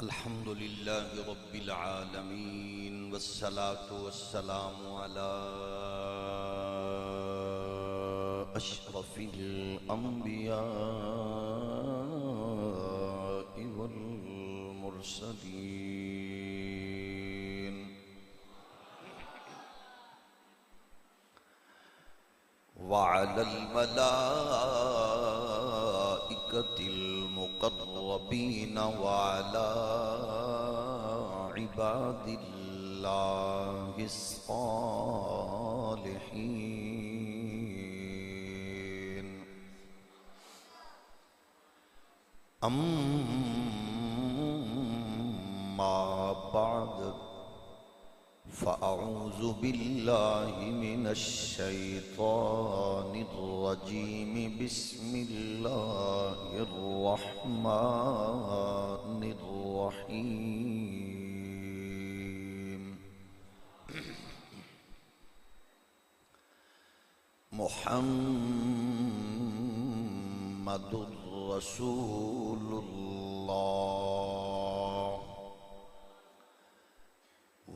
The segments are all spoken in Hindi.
अल्हम्दुलिल्लाहि रब्बिल आलमीन वस्सलातु वस्सलामु अला अशरफिल अंबियाइ वल मुरसलीन व अलल मलाइकतिल मुक़र्रबीन व अला इबादिल्लाहिस सालिहीन अम्मा बअद फ़अऊज़ु बिल्लाहि मिनश शैतानिर रजीम बिस्मिल्लाहिर रहमानिर रहीम मुहम्मदुर रसूलुल्लाह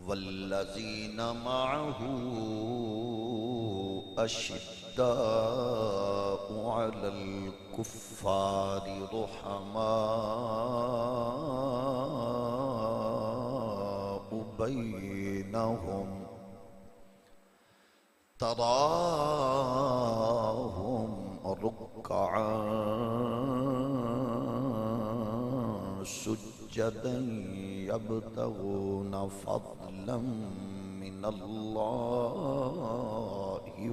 वल्लज़ीन मअहू अशिद्दाउ अलल कुफ़्फ़ारि रुहमाउ बैनहुम तराहुम रुक्अन सुज्जदन यब्तगून फ़ज़लन मिनल्लाहि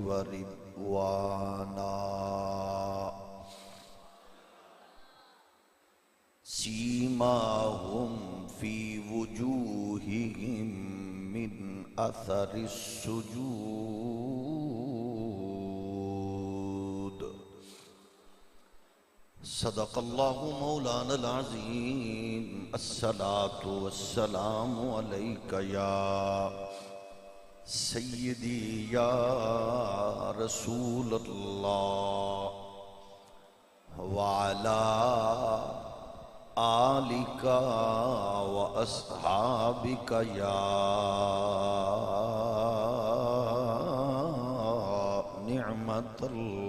व रिज़वाना सीमाहुम फ़ी वुजूहिहिम मिन अथरिस सुजूद सदक़ल्लाहु मौलानल अज़ीम अस्सलातु वस्सलामु अलैका या सय्यदी या रसूलल्लाह व अला आलिका व अस्हाबिका या निअमतल्लाह।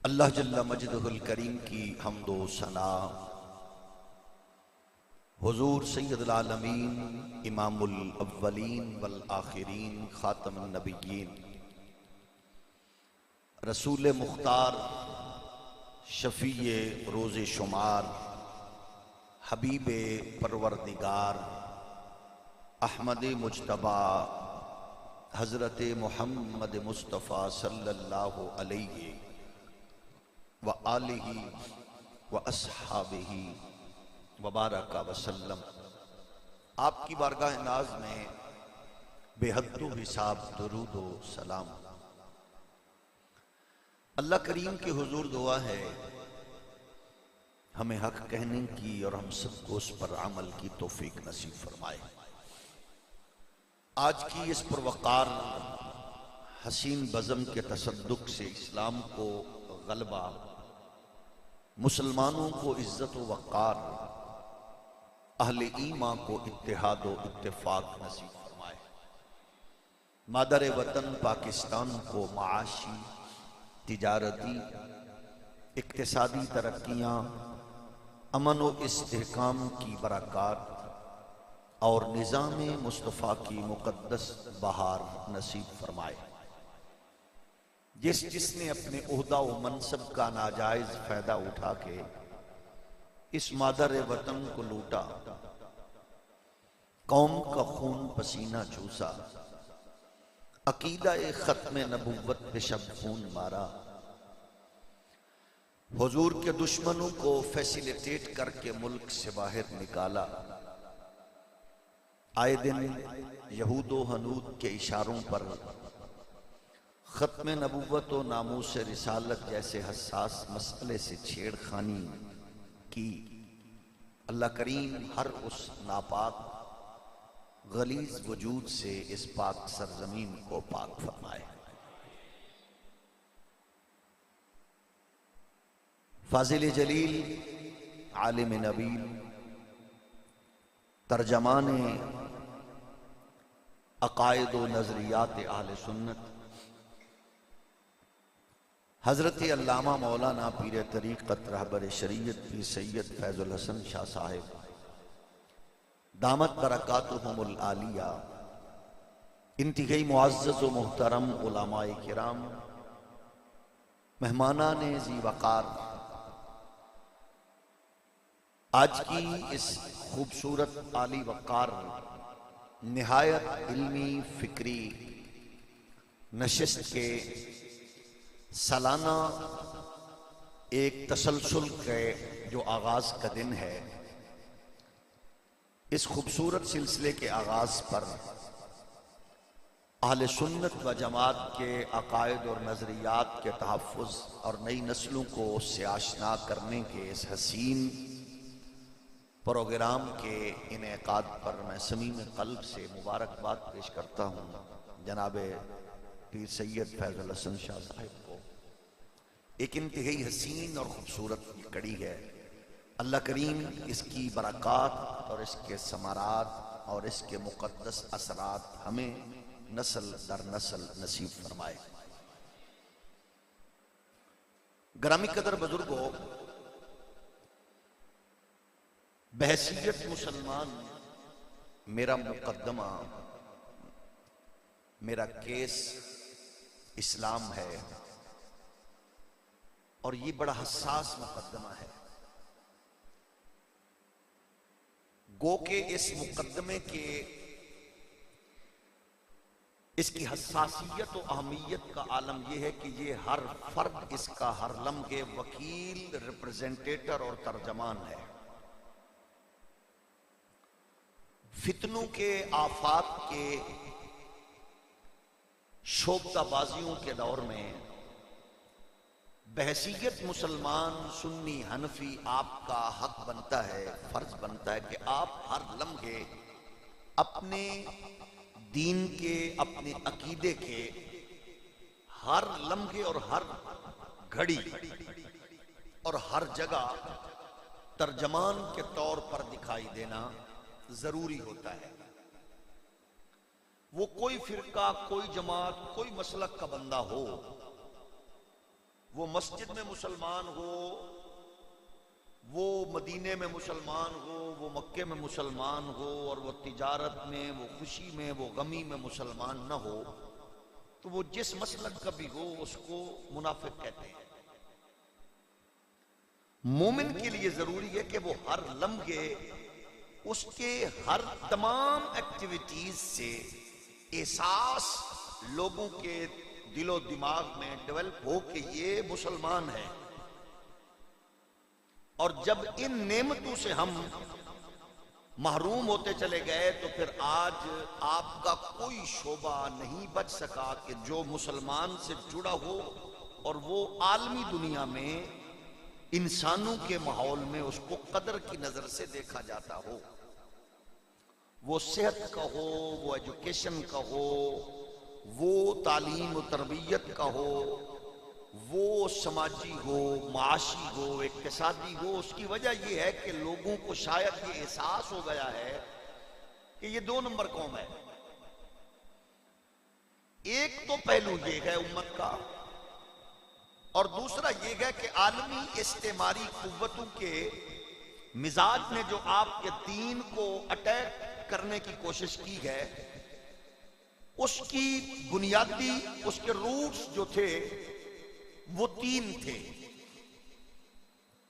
अल्लाह जल्ला मजदुहुल करीम की हम्दो सना हुजूर सय्यदुल आलमीन इमामुल अव्वलीन वल आखिरीन खातमुन नबिय्यीन रसूल मुख्तार शफीए रोज़े शुमार हबीबे परवरदिगार अहमद मुज्तबा हज़रत मुहम्मद मुस्तफ़ा सल्लल्लाहु अलैहि व आलिही व अस्हाबिही व बारका वसल्लम आपकी बारगाह नाज में बेहद्दो हिसाब दुरूद व सलाम। अल्लाह करीम के हुजूर दुआ है हमें हक कहने की और हम सबको उस पर अमल की तौफीक नसीब फरमाए। आज की इस पुरवकार हसीन बज़म के तसद्दुक से इस्लाम को गलबा, मुसलमानों को इज्जत व वक़ार, अहले ईमान को इत्तेहाद व इत्तेफाक नसीब फरमाए। मादर वतन पाकिस्तान को माशी, तिजारती, इक्तिसादी तरक्कियाँ, अमन व इस्तेहकाम की बरक़ात और निज़ाम मुस्तफ़ा की मुक़द्दस बहार नसीब फरमाए। जिसने अपने ओहदा व मनसब का नाजायज़ फ़ायदा उठा के इस मादर वतन को लूटा, कौम का खून पसीना चूसा, अकीदा ख़त्म नबुव्वत पे शब खून मारा, हुजूर के दुश्मनों को फैसिलिटेट करके मुल्क से बाहर निकाला, आए दिन यहूदो हनूद के इशारों पर ख़त्म नबुव्वत व नामूस रिसालत जैसे हसास मसले से छेड़खानी की। अल्लाह करीम हर उस नापाक गलीज़ वजूद से इस पाक सरजमीन को पाक फरमाए। फाजिल जलील, आलिम नबील, तर्जमान अकायद व नजरियात अहले सुन्नत, हजरत अल्लामा मौलाना पीर तरीक़त रहबर शरीयत पीर सैयद फैजुल हसन शाह साहिब दामत बरकातुहुमुल आलिया, इंतहाई मुअज़्ज़ज़ व मुहतरम उलमाए किराम, मेहमानाने ज़ी वक़ार, आज की इस खूबसूरत आली वक़ार निहायत इल्मी फिक्री नशिस्त के सालाना एक तसलसल के जो आगाज का दिन है, इस खूबसूरत सिलसिले के आगाज पर अहले सुन्नत व जमात के अकायद और नजरियात के तहफ़्फ़ुज़ और नई नस्लों को उससे आशना करने के इस हसीन प्रोग्राम के इनेकाद पर मैं समीम क़ल्ब से मुबारकबाद पेश करता हूँ जनाब पीर सैयद फैजुल हसन शाह साहिब को। एक इंतहाई हसीन और ख़ूबसूरत कड़ी है। अल्लाह करीम इसकी बरक़ात और इसके समारात और इसके मुक़द्दस असरात हमें नस्ल दर नस्ल नसीब फरमाए। ग्रामी कदर बुजुर्गों, बहसीयत मुसलमान मेरा मुकद्दमा, मेरा केस इस्लाम है और ये बड़ा हसास मुकद्दमा है। गो के इस मुकद्दमे के इसकी हसासियत और अहमियत का आलम यह है कि ये हर फर्द इसका हर लम्हे वकील, रिप्रेजेंटेटर और तर्जमान है। फितनों के, आफात के, शोबताबाजियों के दौर में बहसीयत मुसलमान सुन्नी हनफी आपका हक बनता है, फर्ज बनता है कि आप हर लम्हे अपने दीन के, अपने अकीदे के हर लम्हे और हर घड़ी और हर जगह तर्जमान के तौर पर दिखाई देना जरूरी होता है। वो कोई फिरका, कोई जमात, कोई मसलक का बंदा हो, वो मस्जिद में मुसलमान हो, वो मदीने में मुसलमान हो, वो मक्के में मुसलमान हो और वो तिजारत में, वो खुशी में, वो गमी में मुसलमान न हो, तो वो जिस मसलक का भी हो उसको मुनाफिक कहते हैं। मोमिन के लिए जरूरी है कि वो हर लम्हे उसके हर तमाम एक्टिविटीज से एहसास लोगों के दिलो दिमाग में डेवलप हो कि ये मुसलमान है। और जब इन नेमतों से हम महरूम होते चले गए तो फिर आज आपका कोई शोबा नहीं बच सका कि जो मुसलमान से जुड़ा हो और वो आलमी दुनिया में इंसानों के माहौल में उसको कदर की नजर से देखा जाता हो। वो सेहत का हो, वो एजुकेशन का हो, वो तालीम और तरबियत का हो, वो समाजी हो, माशी हो, इक्तिसादी हो। उसकी वजह यह है कि लोगों को शायद ये एहसास हो गया है कि ये 2 नंबर कौम है। एक तो पहलू ये है उम्मत का और दूसरा ये है कि आलमी इस्तेमारी कुव्वतों के मिजाज ने जो आपके दीन को अटैक करने की कोशिश की है, उसकी बुनियादी, उसके रूट्स जो थे वो 3 थे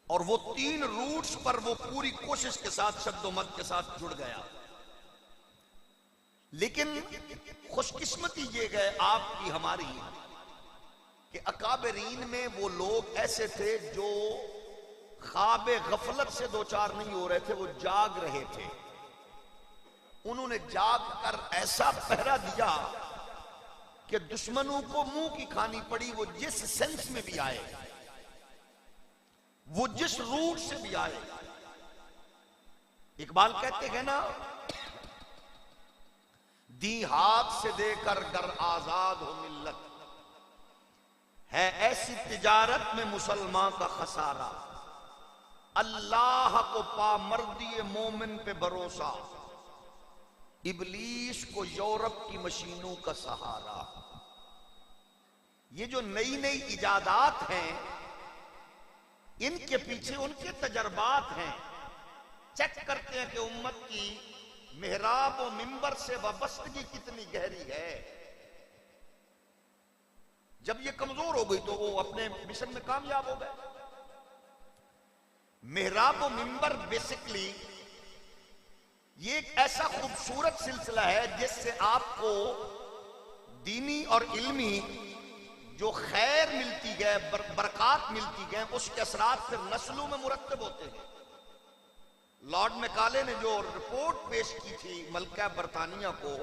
और वो 3 रूट्स पर वो पूरी कोशिश के साथ, शब्दोमत के साथ जुड़ गया। लेकिन खुशकिस्मती ये है आपकी, हमारी, कि अकाबरीन में वो लोग ऐसे थे जो ख्वाब गफलत से 2-4 नहीं हो रहे थे, वो जाग रहे थे। उन्होंने जाग कर ऐसा पहरा दिया कि दुश्मनों को मुंह की खानी पड़ी। वो जिस सेंस में भी आए, वो जिस रूट से भी आए। इकबाल कहते हैं ना, दी हाथ से देकर गर आजाद हो मिल्लत, है ऐसी तिजारत में मुसलमान का खसारा, अल्लाह को पा मर्दी मोमिन पे भरोसा, इबलीस को यूरोप की मशीनों का सहारा। ये जो नई नई इजादात हैं, इनके पीछे उनके तजर्बात हैं। चेक करते हैं कि उम्मत की मेहराब और मिंबर से वाबस्तगी कितनी गहरी है। जब ये कमजोर हो गई तो वो अपने मिशन में कामयाब हो गए। मेहराब और मिंबर बेसिकली ये एक ऐसा खूबसूरत सिलसिला है जिससे आपको दीनी और इल्मी जो खैर मिलती है, बरकत मिलती है, उसके असरात फिर नस्लों में मुरत्तब होते हैं। लॉर्ड मैकाले ने जो रिपोर्ट पेश की थी मलका बरतानिया को,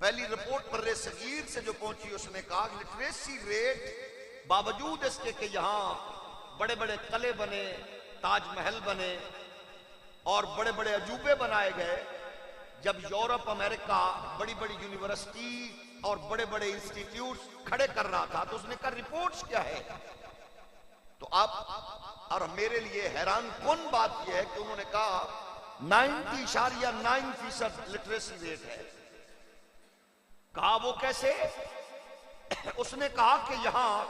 पहली रिपोर्ट बर्रे सगीर से जो पहुंची, उसने कहा लिटरेसी रेट बावजूद इसके कि यहां बड़े बड़े किले बने, ताजमहल बने और बड़े बड़े अजूबे बनाए गए, जब यूरोप अमेरिका बड़ी बड़ी यूनिवर्सिटी और बड़े बड़े इंस्टीट्यूट खड़े कर रहा था, तो उसने कहा रिपोर्ट्स क्या है। तो आप और मेरे लिए हैरान कौन बात यह है कि उन्होंने कहा 90.9% लिटरेसी रेट है। कहा वो कैसे? उसने कहा कि यहां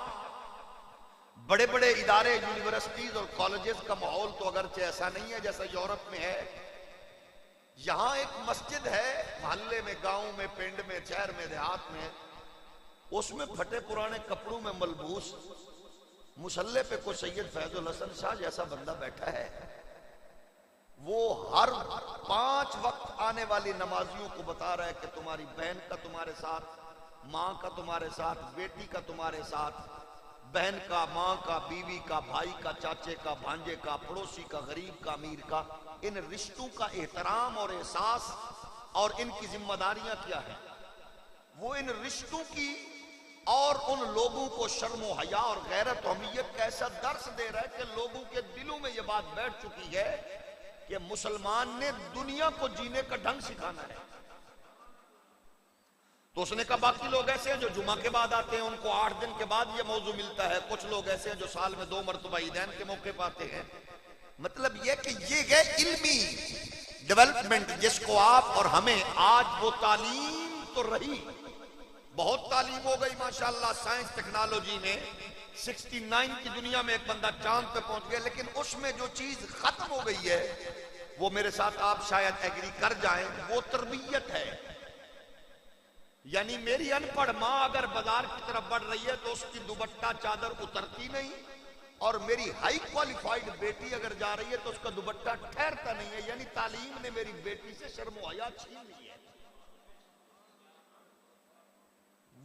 बड़े बड़े इदारे, यूनिवर्सिटीज और कॉलेजेस का माहौल तो अगरचे ऐसा नहीं है जैसा यूरोप में है। यहां एक मस्जिद है मोहल्ले में, गांव में, पिंड में, शहर में, देहात में, उसमें फटे पुराने कपड़ों में मलबूस मुसल्ले पे कोई सैयद फैजुल हसन शाह जैसा बंदा बैठा है। वो हर 5 वक्त आने वाली नमाजियों को बता रहा है कि तुम्हारी बहन का तुम्हारे साथ, माँ का तुम्हारे साथ, बेटी का तुम्हारे साथ, बहन का, माँ का, बीवी का, भाई का, चाचे का, भांजे का, पड़ोसी का, गरीब का, अमीर का, इन रिश्तों का एहतराम और एहसास और इनकी जिम्मेदारियां क्या है। वो इन रिश्तों की और उन लोगों को शर्म व हया और गैरत और हमीयत का ऐसा दर्स दे रहा है कि लोगों के दिलों में यह बात बैठ चुकी है कि मुसलमान ने दुनिया को जीने का ढंग सिखाना है। तो उसने कहा बाकी लोग ऐसे हैं जो जुमा के बाद आते हैं, उनको 8 दिन के बाद ये मौजू मिलता है। कुछ लोग ऐसे हैं जो साल में 2 मरतबा ईदैन के मौके पर आते हैं। मतलब यह कि ये है इल्मी डेवलपमेंट जिसको आप और हमें, आज वो तालीम तो रही, बहुत तालीम हो गई माशाल्लाह, साइंस टेक्नोलॉजी में 69 की दुनिया में एक बंदा चांद पे पहुंच गया, लेकिन उसमें जो चीज खत्म हो गई है, वो मेरे साथ आप शायद एग्री कर जाएं, वो तरबियत है। यानी मेरी अनपढ़ माँ अगर बाजार की तरफ बढ़ रही है तो उसकी दुपट्टा चादर उतरती नहीं, और मेरी हाई क्वालिफाइड बेटी अगर जा रही है तो उसका दुपट्टा ठहरता नहीं है। यानी तालीम ने मेरी बेटी से शर्म हया छीन ली है।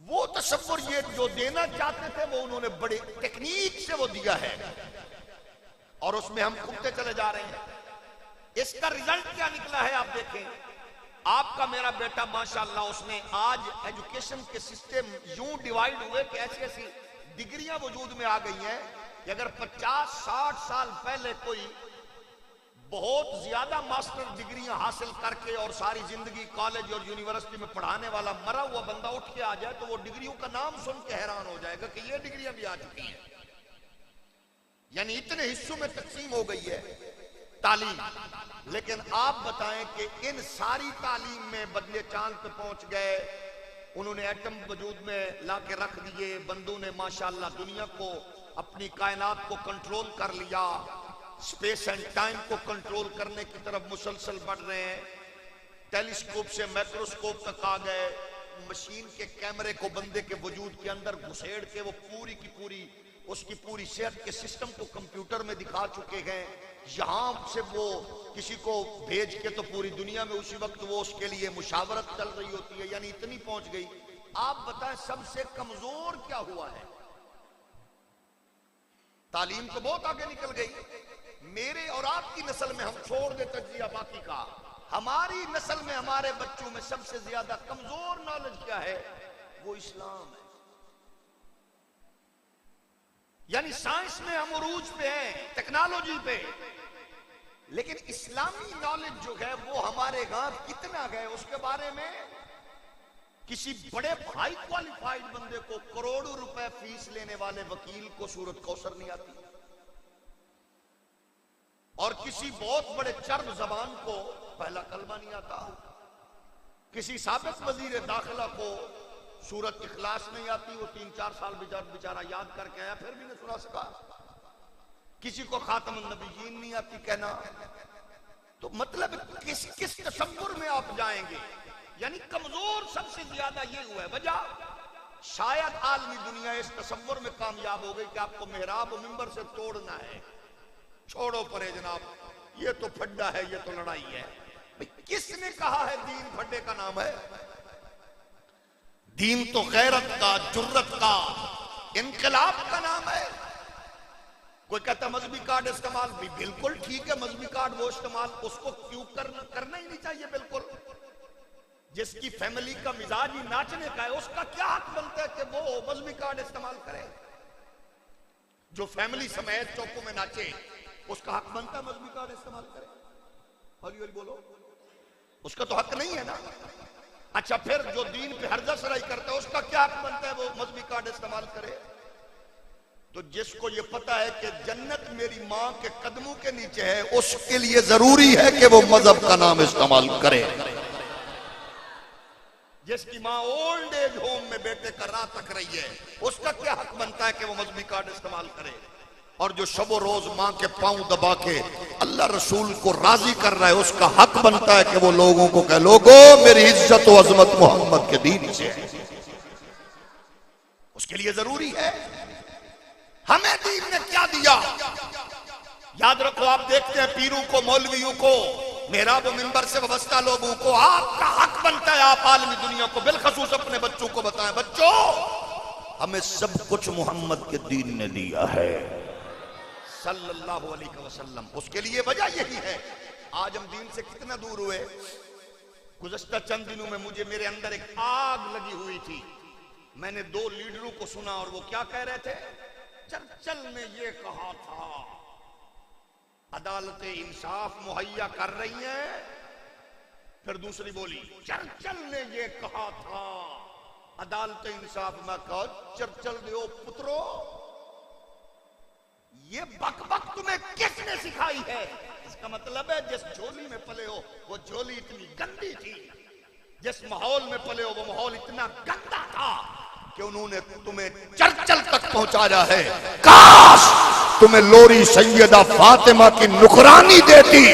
वो तसव्वुर ये जो देना चाहते थे वो उन्होंने बड़े टेक्निक से वो दिया है, और उसमें हम कूदते चले जा रहे हैं। इसका रिजल्ट क्या निकला है आप देखें। आपका मेरा बेटा माशाल्लाह, उसने आज एजुकेशन के सिस्टम यूं डिवाइड हुए कि ऐसी ऐसी डिग्रियां वजूद में आ गई हैं कि अगर 50-60 साल पहले कोई बहुत ज्यादा मास्टर डिग्रियां हासिल करके और सारी जिंदगी कॉलेज और यूनिवर्सिटी में पढ़ाने वाला मरा हुआ बंदा उठ के आ जाए तो वो डिग्रियों का नाम सुन के हैरान हो जाएगा कि ये डिग्रियां भी आ चुकी हैं। यानी इतने हिस्सों में तकसीम हो गई है तालीम। लेकिन आप बताएं कि इन सारी तालीम में बदले चांद पे पहुंच गए, उन्होंने एटम वजूद में ला के रख दिए, बंदों ने माशाल्लाह दुनिया को, अपनी कायनात को कंट्रोल कर लिया, स्पेस एंड टाइम को कंट्रोल करने की तरफ मुसलसल बढ़ रहे हैं। टेलीस्कोप से माइक्रोस्कोप तक आ गए, मशीन के कैमरे को बंदे के वजूद के अंदर घुसेड़ के वो पूरी की पूरी उसकी पूरी सेहत के सिस्टम को कंप्यूटर में दिखा चुके हैं। यहां से वो किसी को भेज के तो पूरी दुनिया में उसी वक्त वो उसके लिए मुशावरत चल रही होती है। यानी इतनी पहुंच गई। आप बताएं सबसे कमजोर क्या हुआ है? तालीम तो बहुत आगे निकल गई। मेरे और आपकी नस्ल में, हम छोड़ दे तजिया बाकी का, हमारी नस्ल में, हमारे बच्चों में सबसे ज्यादा कमजोर नॉलेज क्या है? वो इस्लाम है। यानी साइंस में हम उरूज पे हैं, टेक्नोलॉजी पे, लेकिन इस्लामी नॉलेज जो है वो हमारे गांव कितना गए उसके बारे में किसी बड़े हाई क्वालिफाइड बंदे को करोड़ों रुपए फीस लेने वाले वकील को सूरत कौसर नहीं आती, और किसी बहुत बड़े चर्ब जबान को पहला कलमा नहीं आता, किसी साबिक वजीर दाखिला को सूरत इखलास नहीं आती, वो 3-4 साल बेचारा याद करके आया फिर भी नहीं सुना सका, किसी को खातमुन नबीयीन नहीं आती कहना। तो मतलब किस किस तसव्वुर में आप जाएंगे, यानी कमजोर सबसे ज्यादा ये हुआ है। वजह शायद आलमी दुनिया इस तसव्वुर में कामयाब हो गई कि आपको मेहराब और मिंबर से तोड़ना है। छोड़ो परे जनाब, ये तो फड्डा है, ये तो लड़ाई है। भाई किसने कहा है दीन फड्डे का नाम है? दीन तो गैरत का, जुर्रत का, इनकलाब का नाम है। कोई कहता मजहबी कार्ड इस्तेमाल, भी बिल्कुल ठीक है, मजहबी कार्ड वो इस्तेमाल, उसको क्यों करना ही नहीं चाहिए। बिल्कुल, जिसकी फैमिली का मिजाज ही नाचने का है, उसका क्या हक बनता है कि वो मजहबी कार्ड इस्तेमाल करे? जो फैमिली समेत चौकों में नाचे, उसका हक बनता है मजहबी कार्ड इस्तेमाल करे? हौली हौली बोलो, उसका तो हक नहीं है ना। अच्छा, फिर जो दीन पे हर्जा सराई करता है, उसका क्या हक बनता है वो मजहबी कार्ड इस्तेमाल करे? तो जिसको ये पता है कि जन्नत मेरी मां के कदमों के नीचे है, उसके लिए जरूरी है कि वो मजहब का नाम इस्तेमाल करे। जिसकी मां ओल्ड एज होम में बेटे का रात तक रही है, उसका क्या हक बनता है कि वो मजहबी कार्ड इस्तेमाल करे? और जो शबो रोज मां के पांव दबा के अल्लाह रसूल को राजी कर रहा है, उसका हक बनता है कि वो लोगों को कहे, लोगों मेरी इज्जत और अजमत मोहम्मद के दीन से है। उसके लिए जरूरी है। हमें दीन ने क्या दिया? याद रखो, आप देखते हैं पीरों को, मौलवियों को, मेहराब मिंबर से वाबस्ता लोगों को, आपका हक बनता है आप आलमी दुनिया को, बिलखसूस अपने बच्चों को बताएं, बच्चों हमें सब कुछ मोहम्मद के दीन ने दिया है सल्लल्लाहु अलैहि वसल्लम। उसके लिए वजह यही है। आज हम दीन से कितना दूर हुए। गुज़श्ता चंद दिनों में मुझे मेरे अंदर एक आग लगी हुई थी। मैंने 2 लीडरों को सुना और वो क्या कह रहे थे? चर्चिल ने ये कहा था, अदालतें इंसाफ मुहैया कर रही हैं। फिर दूसरी बोली, चर्चिल ने ये कहा था, अदालतें इंसाफ। मैं कहा, चर्चिल दो पुत्रो, ये बकबक तुम्हें किसने सिखाई है? इसका मतलब है जिस झोली में पले हो वो झोली इतनी गंदी थी, जिस माहौल में पले हो वो माहौल इतना गंदा था कि उन्होंने तुम्हें चर्चिल तक पहुंचाया है। काश तुम्हें लोरी सैयदा फातिमा की नुकरानी देती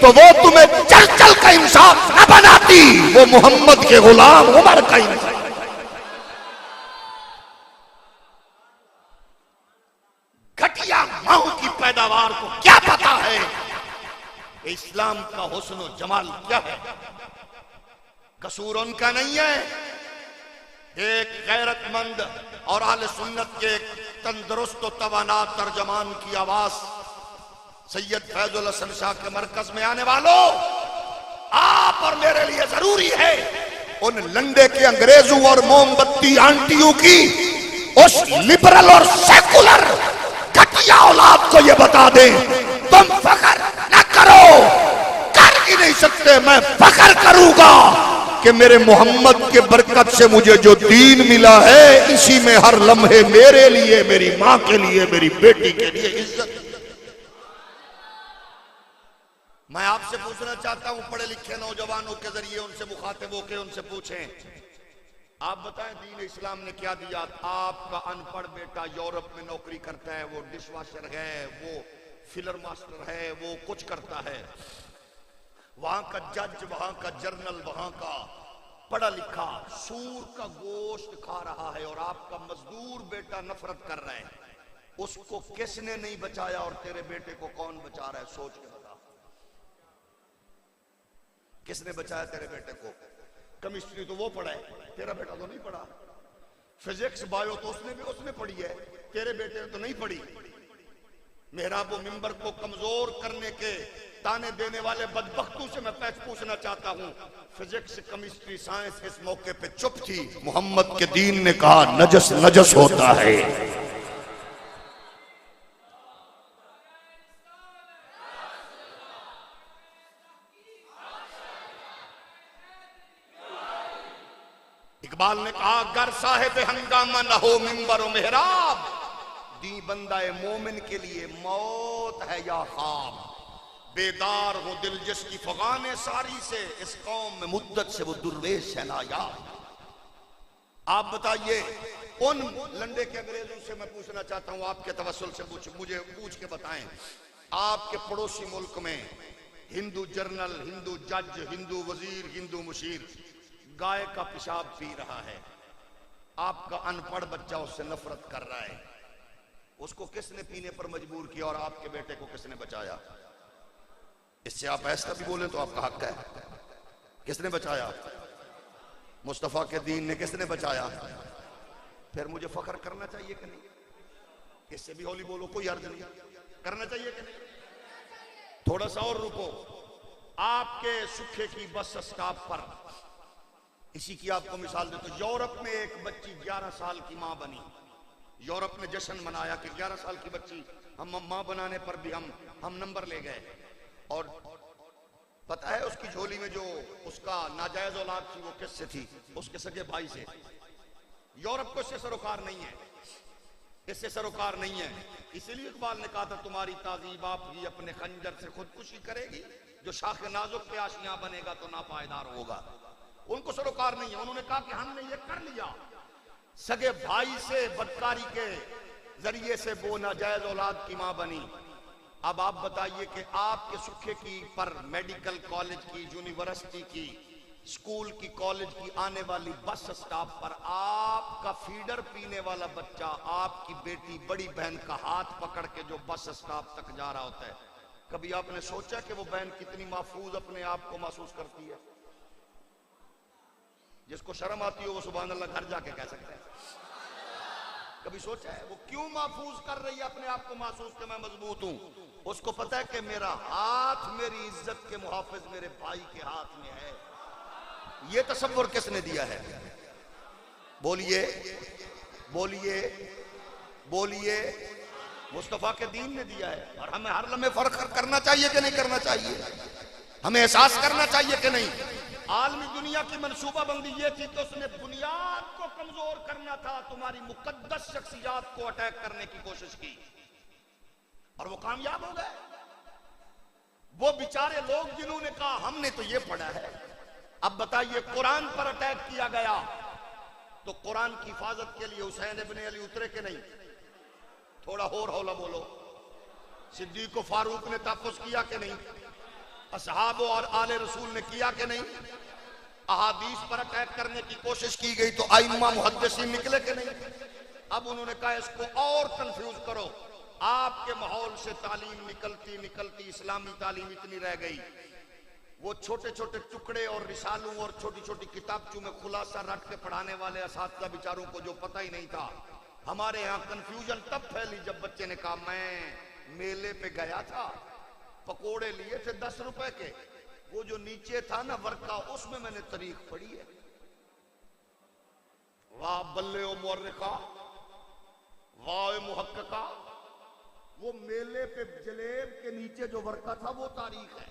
तो वो तुम्हें चर्चिल का इंसाफ न बनाती, वो मोहम्मद के गुलाम उमर का इंसाफ। घटिया माहौल की पैदावार को क्या पता है इस्लाम का हुस्न और जमाल क्या है? कसूर उनका नहीं है। एक गैरतमंद और आले सुन्नत के तंदुरुस्त और तवाना तर्जमान की आवाज सैयद फैजुल हसन शाह के मरकज में आने वालों, आप और मेरे लिए जरूरी है उन लंडे के अंग्रेजों और मोमबत्ती आंटियों की, उस लिबरल और सेकुलर घटिया औलाद को ये बता दे, तुम फख्र न करो, कर ही नहीं सकते। मैं फख्र करूंगा कि मेरे मोहम्मद के बरकत से मुझे जो दीन मिला है, इसी में हर लम्हे मेरे लिए, मेरी मां के लिए, मेरी बेटी के लिए इज्जत। मैं आपसे पूछना चाहता हूं, पढ़े लिखे नौजवानों के जरिए उनसे मुखातिब होकर उनसे पूछें, आप बताएं दीन इस्लाम ने क्या दिया? आपका अनपढ़ बेटा यूरोप में नौकरी करता है, वो डिशवाशर है, वो फिलर मास्टर है, वो कुछ करता है, वहां का जज, वहां का जर्नल, वहां का पढ़ा लिखा सूर का गोश्त खा रहा है, और आपका मजदूर बेटा नफरत कर रहा है। उसको किसने नहीं बचाया और तेरे बेटे को कौन बचा रहा है? सोच के बता, किसने बचाया तेरे बेटे को? केमिस्ट्री तो वो पढ़ा है, तेरा बेटा तो नहीं पढ़ा। फिजिक्स बायो तो उसने पढ़ी है, तेरे बेटे ने तो नहीं पढ़ी। मेहराब व मिंबर को कमजोर करने के ताने देने वाले बदबख्तों से मैं पूछना चाहता हूं, फिजिक्स, केमिस्ट्री, साइंस इस मौके पे चुप थी। मोहम्मद के दीन ने कहा नजस नजस होता है। इकबाल ने कहा गर साहिब हंगामा न हो मिंबर और मेहराब, दी बंदाए मोमिन के लिए मौत है या ख्वाब। बेदार हो दिल जिसकी फगाने सारी से, इस कौम में मुद्दत से वो दुर्वेश है नायाब। आप बताइए, उन लंडे के अंग्रेजों से मैं पूछना चाहता हूं, आपके तवस्सुल से मुझे पूछ के बताएं, आपके पड़ोसी मुल्क में हिंदू जर्नल, हिंदू जज, हिंदू वजीर, हिंदू मुशीर गाय का पेशाब पी रहा है, आपका अनपढ़ बच्चा उससे नफरत कर रहा है, उसको किसने पीने पर मजबूर किया और आपके बेटे को किसने बचाया? इससे आप ऐसा भी बोले तो आपका हक है। किसने बचाया? मुस्तफा के दीन ने किसने बचाया? फिर मुझे फख्र करना चाहिए कि नहीं? इससे भी हौली बोलो, कोई अर्ज नहीं, करना चाहिए कि नहीं? थोड़ा सा और रुको। आपके सुखे की बस स्टॉप पर, इसी की आपको मिसाल दे तो, यूरोप में एक बच्ची 11 साल की मां बनी। यूरोप में जश्न मनाया कि 11 साल की बच्ची, हम मां बनाने पर भी हम नंबर ले गए। और पता है उसकी झोली में जो उसका नाजायज औलाद थी वो किससे थी? उसके सगे भाई से। यूरोप को इससे सरोकार नहीं है, इससे सरोकार नहीं है। इसीलिए इकबाल ने कहा था तुम्हारी ताजीब आप ही अपने खंजर से खुदकुशी करेगी, जो शाख नाजुक पे आशियां बनेगा तो नापायदार होगा। उनको सरोकार नहीं है। उन्होंने कहा कि हमने ये कर लिया, सगे भाई से बदकारी के जरिए से वो नाजायज औलाद की मां बनी। अब आप बताइए कि आपके सुखे की पर मेडिकल कॉलेज की, यूनिवर्सिटी की, स्कूल की, कॉलेज की आने वाली बस स्टॉप पर आपका फीडर पीने वाला बच्चा, आपकी बेटी, बड़ी बहन का हाथ पकड़ के जो बस स्टॉप तक जा रहा होता है, कभी आपने सोचा कि वो बहन कितनी महफूज अपने आप को महसूस करती है? जिसको शर्म आती हो वो सुभान अल्लाह घर जाके कह सकते हैं। कभी सोचा है वो क्यों महफूज कर रही है अपने आप को महसूस कि मैं मजबूत हूं? उसको पता है कि मेरा हाथ मेरी इज्जत के मुहाफिज मेरे भाई के हाथ में है। ये तसव्वुर किसने दिया है? बोलिए बोलिए बोलिए। मुस्तफा के दीन ने दिया है। और हमें हर लम्हे फर्क करना चाहिए कि नहीं करना चाहिए? हमें एहसास करना चाहिए कि नहीं? आलमी दुनिया की मनसूबाबंदी ये थी कि उसने बुनियाद को कमजोर करना था, तुम्हारी मुकद्दस शख्सियत को अटैक करने की कोशिश की और वो कामयाब हो गए। वो बेचारे लोग जिन्होंने कहा हमने तो ये पढ़ा है, अब बताइए कुरान पर अटैक किया गया तो कुरान की हिफाजत के लिए हुसैन इब्ने अली उतरे के नहीं? थोड़ा और हौला बोलो। सिद्दीक फारूक ने तहफ़्फ़ुज़ किया कि नहीं? असहाब और आले रसूल ने किया कि नहीं? अहादीस पर अटैक करने की कोशिश की गई तो आइम्मा मुहद्दिसीन निकले कि नहीं? अब उन्होंने कहा इसको और कंफ्यूज करो। आपके माहौल से तालीम निकलती निकलती इस्लामी तालीम इतनी रह गई, वो छोटे छोटे टुकड़े और रिसालों और छोटी छोटी किताबचों में खुलासा रट के पढ़ाने वाले असातिज़ा बेचारों को जो पता ही नहीं था। हमारे यहाँ कंफ्यूजन तब फैली जब बच्चे ने कहा मैं मेले पे गया था, पकोड़े लिए थे 10 रुपए के, वो जो नीचे था ना वर्का, उसमें मैंने तारीख पढ़ी है। वाह बल्ले ओ मुअर्रिखा, वाह मुहक्किका। वो मेले पे जलेब के नीचे जो वर्का था वो तारीख है।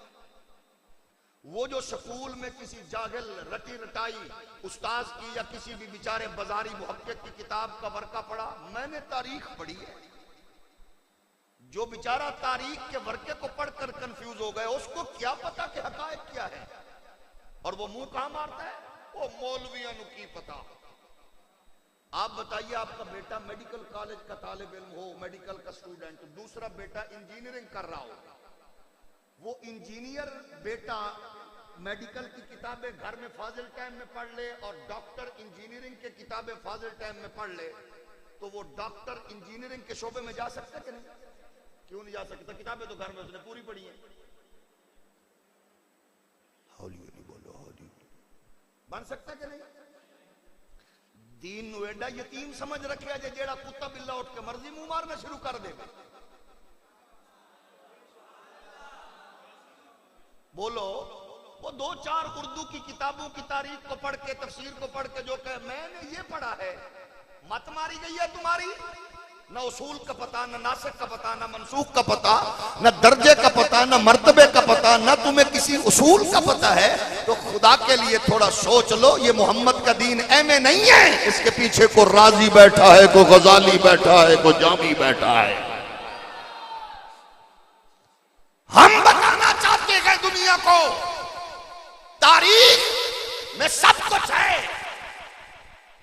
वो जो स्कूल में किसी जाहिल रटी रटाई उस्ताद की या किसी भी बेचारे बाजारी मुहक्किक की किताब का वर्का पढ़ा, मैंने तारीख पढ़ी है। जो बेचारा तारीख के वर्के को पढ़कर कंफ्यूज हो गया, उसको क्या पता कि हकायक क्या है, और वो मुंह कहां मारता है? वो मौलवियों की पता। आप बताइए, आपका बेटा मेडिकल कॉलेज का तालिब इल्म हो, मेडिकल का स्टूडेंट, दूसरा बेटा इंजीनियरिंग कर रहा हो, वो इंजीनियर बेटा मेडिकल की किताबें घर में फाजिल टाइम में पढ़ ले और डॉक्टर इंजीनियरिंग की किताबें फाजिल टाइम में पढ़ ले, तो वो डॉक्टर इंजीनियरिंग के शोबे में जा सकता कि नहीं? क्यों नहीं जा सकता? किताबें तो घर में उसने पूरी पढ़ी है। हौली हौली बोलो, हौली बन सकता कि नहीं? दीन नू एडा यतीम समझ रखा जे जेड़ा कुत्ता बिल्ला उठ के मर्जी मुंह मारना शुरू कर दे। बोलो, वो 2-4 उर्दू की किताबों की तारीख को पढ़ के, तफसीर को पढ़ के जो कहे मैंने ये पढ़ा है, मत मारी गई है तुम्हारी। ना उसूल का पता, ना नासिक का पता, ना मनसूख का पता, ना दर्जे का पता, ना मर्तबे का पता, ना तुम्हें किसी उसूल का पता है, तो खुदा के लिए थोड़ा सोच लो। ये मोहम्मद का दीन ऐमे नहीं है, इसके पीछे को राजी बैठा है, को गजाली बैठा है, को जामी बैठा है। हम बताना चाहते हैं दुनिया को तारीख में सब कुछ है,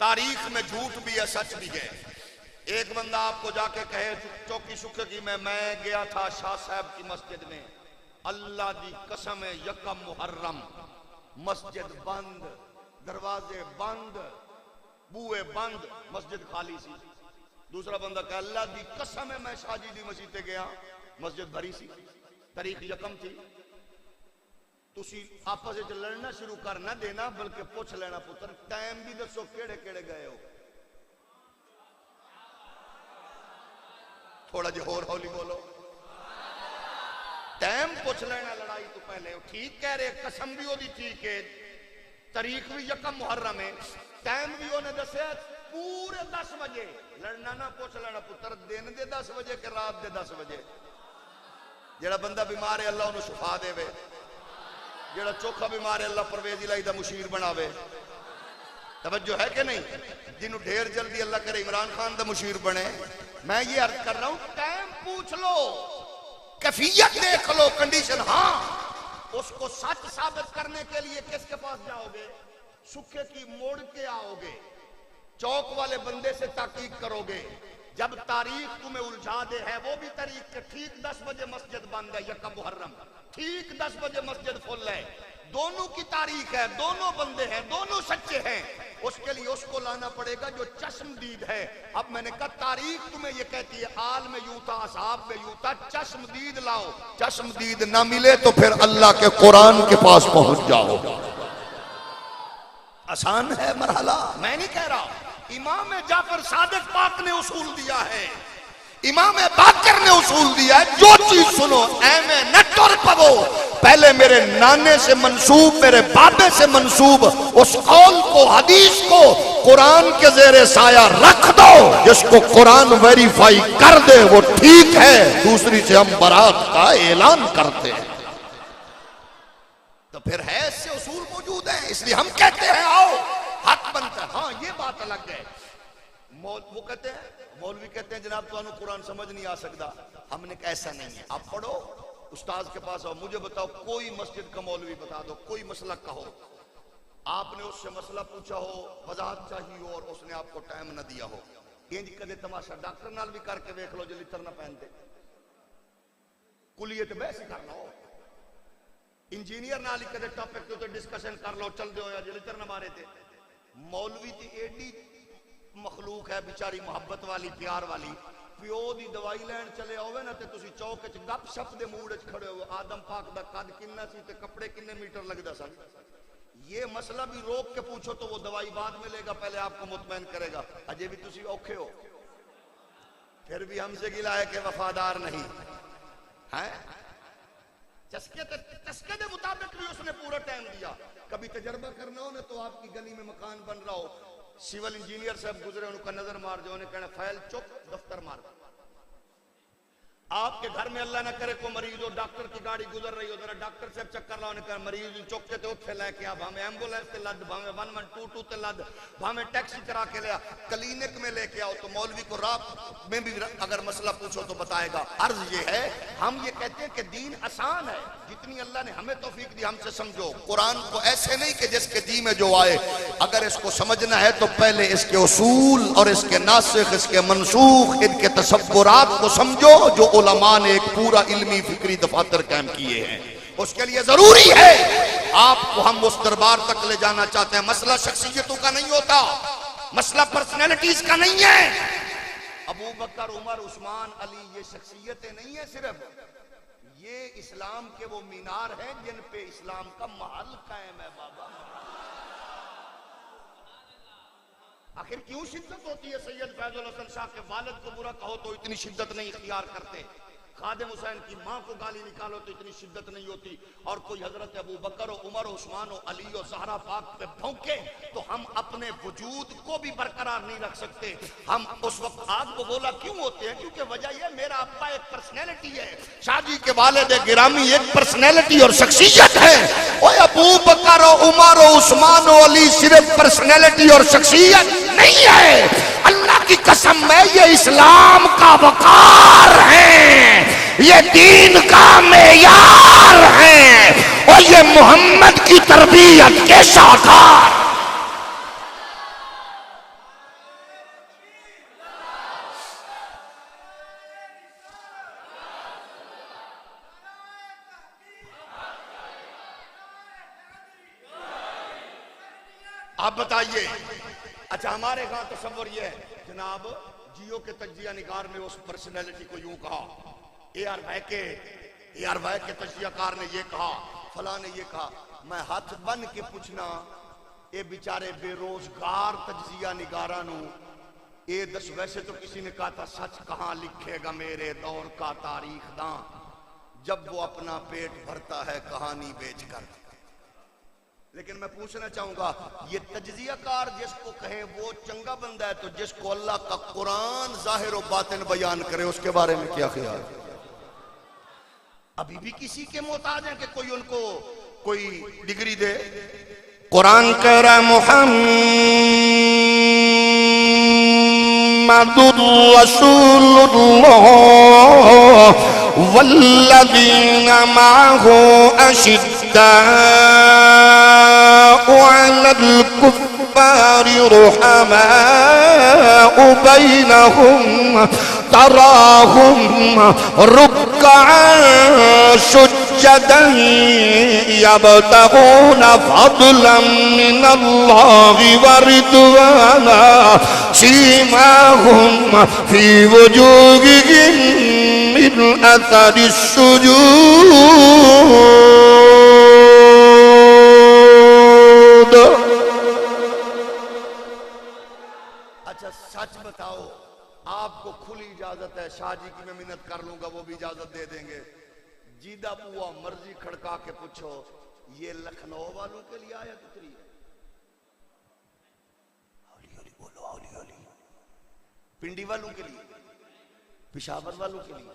तारीख में झूठ भी है, सच भी है। एक बंदा आपको जाके कहे चौकी सुखे की मैं गया था शाह साहब की मस्जिद में, अल्लाह दी कसम है यकम मुहर्रम, मस्जिद बंद, दरवाजे बंद, बुए बंद, मस्जिद खाली सी। दूसरा बंदा कहे अल्लाह दी कसम है मैं शाहजी दी मस्जिद गया, मस्जिद भरी सी, तारीख यकम थी। तुसी आपस में लड़ना शुरू कर ना देना, बल्कि पूछ लेना पुत्र टाइम भी दसो केड़े केड़े गए हो। थोड़ा जो होर हौली बोलो, टाइम पूछ लेना लड़ाई तो पहले। ठीक कह रहे, कसम भी ओदी ठीक है, तारीख भी यकम मुहर्रम है, टाइम भी उन्हें दसे पूरे 10 बजे। लड़ना ना पूछ लेना पुत्र दिन दे 10 बजे के रात दे 10 बजे। जेड़ा बंदा बीमार है अल्लाह उन्हें शिफा देवे, जेड़ा चोखा बीमार है अल्लाह परवेज इलाही दा मुशीर बनावे। तवज्जो है कि नहीं? जिन्हों ढेर जल्दी अल्लाह करे इमरान खान दा मुशीर बने। मैं ये अर्ज कर रहा हूं टाइम पूछ लो, कैफियत देख लो, कंडीशन। हाँ, उसको सच साबित करने के लिए किसके पास जाओगे? सुखे की मोड़ के आओगे, चौक वाले बंदे से ताकीद करोगे। जब तारीख तुम्हें उलझा दे है वो भी तारीख के ठीक 10 बजे मस्जिद बंद है यकम मुहर्रम, ठीक 10 बजे मस्जिद फुल है, दोनों की तारीख है, दोनों बंदे हैं, दोनों सच्चे हैं। उसके लिए उसको लाना पड़ेगा जो चश्मदीद है। अब मैंने कहा तारीख तुम्हें ये कहती है आल में यूं था, असहाब में यूं था, चश्मदीद लाओ। चश्मदीद ना मिले तो फिर अल्लाह के कुरान के पास पहुंच जाओ। आसान है मरहला, मैं नहीं कह रहा। इमाम जाफर सादिक पाक ने उसूल दिया है, इमाम बाकर ने उसूल दिया है। जो चीज सुनो ऐमे न तुर पवो, पहले मेरे नाने से मंसूब, मेरे बाबे से मंसूब उस कौल को, हदीस को कुरान के जेरे साया रख दो। जिसको कुरान वेरीफाई कर दे वो ठीक है, दूसरी से हम बरात का ऐलान करते हैं। तो फिर है इससे उसूल मौजूद है, इसलिए हम कहते हैं आओ हक बनता है। हाँ ये बात अलग है। वो कहते हैं, मौलवी कहते हैं जनाब तो कुरान समझ नहीं आ सकता। हमने कहा ऐसा नहीं है, आप पढ़ो, उस्ताद के पास आओ, मुझे बताओ कोई मस्जिद का मौलवी बता दो, कोई मसला कहो, आपने उससे मसला पूछा हो, वजाहत चाहिए हो और उसने आपको टाइम ना दिया हो। इंज कदे तमाशा डॉक्टर नाल भी करके देख लो जो लितर ना पहनते, कुलियत बहस ही कर लो, इंजीनियर नाल ही कदे टॉपिक के डिस्कशन कर लो, चल दो जो लितर ना मारे थे। मौलवी की एडी मखलूक है बेचारी, मोहब्बत वाली, प्यार वाली। प्यो दी दवाई लैन चले होवे ना ते तुसी चौक च गप शप दे मूड च खड़े हो, आदम पाक दा कद किन्ना सी ते कपड़े किन्ने मीटर लगदा सन। ये मसला भी रोक के पूछो तो वो दवाई बाद में लेगा, पहले आपको मुतमैन करेगा। अजय भी तुसी औखे हो, फिर भी हमसे गिला है कि वफादार नहीं है। चस्के के मुताबिक भी उसने पूरा टाइम दिया। कभी तजर्बा करना हो ना तो आपकी गली में मकान बन रहा हो, सिविल इंजीनियर साहब गुजरे, उनका नजर मार जो, उन्हें कहना फाइल चुप, दफ्तर मार। आपके घर में अल्लाह ना करे कोई मरीज हो, डॉक्टर की गाड़ी गुजर रही हो, जरा डॉक्टर साहब चक्कर लाओ, उन्हें कहना मरीज चौक के उत्थे लेके आ, भावे एम्बुलेंस से लद, भावे 1122 ते लद, भावे टैक्सी करा के लिया, क्लिनिक में लेके आओ। तो मौलवी को रात में भी अगर मसला पूछो तो बताएगा। अर्ज ये है, हम ये कहते हैं कि दीन आसान है, जितनी अल्लाह ने हमें तौफीक दी हमसे समझो। कुरान को ऐसे नहीं कि जिसके दी में जो आए, अगर इसको समझना है तो पहले इसके उसूल और इसके नासिख, इसके मनसूख, इनके तसव्वुरात को समझो जो उलमा ने एक पूरा इल्मी फिक्री दफातर कायम किए हैं। उसके लिए जरूरी है आपको हम उस दरबार तक ले जाना चाहते हैं। मसला शख्सियतों का नहीं होता, मसला पर्सनैलिटीज का नहीं है। अबू बकर, उमर, उस्मान, अली ये शख्सियतें नहीं है सिर्फ, ये इस्लाम के वो मीनार हैं जिन पे इस्लाम का महल कायम है। बाबा आखिर क्यों शिद्दत होती है? सैयद फैजुल हसन शाह के वालिद को बुरा कहो तो इतनी शिद्दत नहीं इख्तियार करते। खादिम हुसैन की माँ को गाली निकालो तो इतनी शिद्दत नहीं होती, और कोई हजरत अबू बकर और उमर और उस्मान और अली और ज़हरा पाक पे भौंके तो हम अपने वजूद को भी बरकरार नहीं रख सकते। हम उस वक्त आग बगोला क्यों होते हैं? क्योंकि वजह यह, मेरा अब्बा एक पर्सनैलिटी है, शादी के वालिद गिरामी एक पर्सनैलिटी और शख्सियत है। ओए अबू बकर और उमर और उस्मान और अली सिर्फ पर्सनैलिटी और शख्सियत नहीं है, अल्लाह की कसम में ये इस्लाम का वकार है, ये दीन का मेयार है, और ये मोहम्मद की तरबियत के शाखार। आप बताइए, अच्छा हमारे यहाँ तस्वर ये है जनाब, जियो के तजिया निगार ने उस पर्सनैलिटी को यूं कहा, ए आर वाई के तजियाकार ने ये कहा, फला ने ये कहा। मैं हाथ बन के पूछना, ये बेचारे बेरोजगार तजिया निगारा नू ये दस, वैसे तो किसी ने कहा था सच कहाँ लिखेगा मेरे दौर का तारीख दां, जब वो अपना पेट भरता है कहानी बेचकर। लेकिन मैं पूछना चाहूंगा, ये तज्जियाकार जिसको कहे वो चंगा बंदा है, तो जिसको अल्लाह का कुरान जाहिर और बातिन बयान करे उसके बारे में क्या ख्याल? अभी भी किसी के मोहताज हैं कि कोई उनको कोई डिग्री दे? कुरान कह रहा मुहम्मदुर रसूलुल्लाह वल्लज़ीना माअहु अशिद्दाउ अलल कुफ्फारि रुहमाउ बैनहुम तराहुम रुक्कअन सुज्जदन यब्तगूना फज़लन मिनल्लाहि व रिज़वाना सीमाहुम फी वजूहिहिम मिन अथरिस सुजूद। अच्छा सच बताओ, आपको खुली इजाजत है, शाहजी की मैं मिन्नत कर लूंगा वो भी इजाजत दे देंगे। जीदा पुआ मर्जी खड़का के पूछो, ये लखनऊ वालों के लिए आयत उतरी है? हौली हौली बोलो, हौली हौली। पिंडी वालों के लिए, पिशावर वालों के लिए,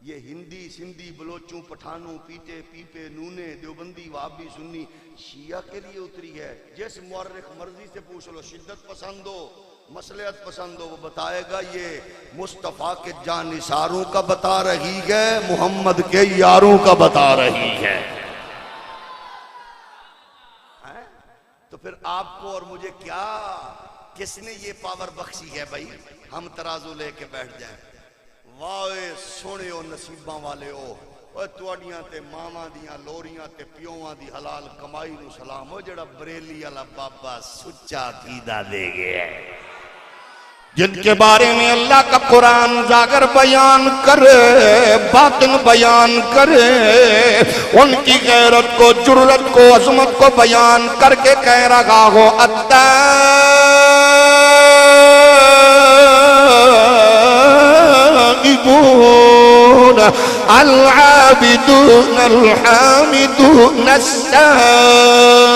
ये हिंदी सिंधी बलोचों पठानों पीटे पीपे नूने देवबंदी वाबी सुन्नी शिया के लिए उतरी है। जिस मुअर्रिख मर्जी से पूछ लो, शिद्दत पसंद हो मसलियत पसंद हो, वो बताएगा ये मुस्तफा के जानिसारों का बता रही है, मोहम्मद के यारों का बता रही है। तो फिर आपको और मुझे क्या, किसने ये पावर बख्शी है भाई हम तराजू लेके बैठ जाएं? वाह सोने नसीबा वाले हो, तुहाडियां ते मावां दियां लोरियां ते प्योवां दी हलाल कमाई नू सलाम हो, जेड़ा बरेली वाला बाबा सुच्चा अकीदा दे गया, जिनके बारे में अल्लाह का कुरान जाकर बयान करे, बातिन बयान करे, उनकी गैरत को, जुर्रत को, अजमत को बयान करके कह रहा हो, अत्ताइबून अल-आबिदून अल-हामिदून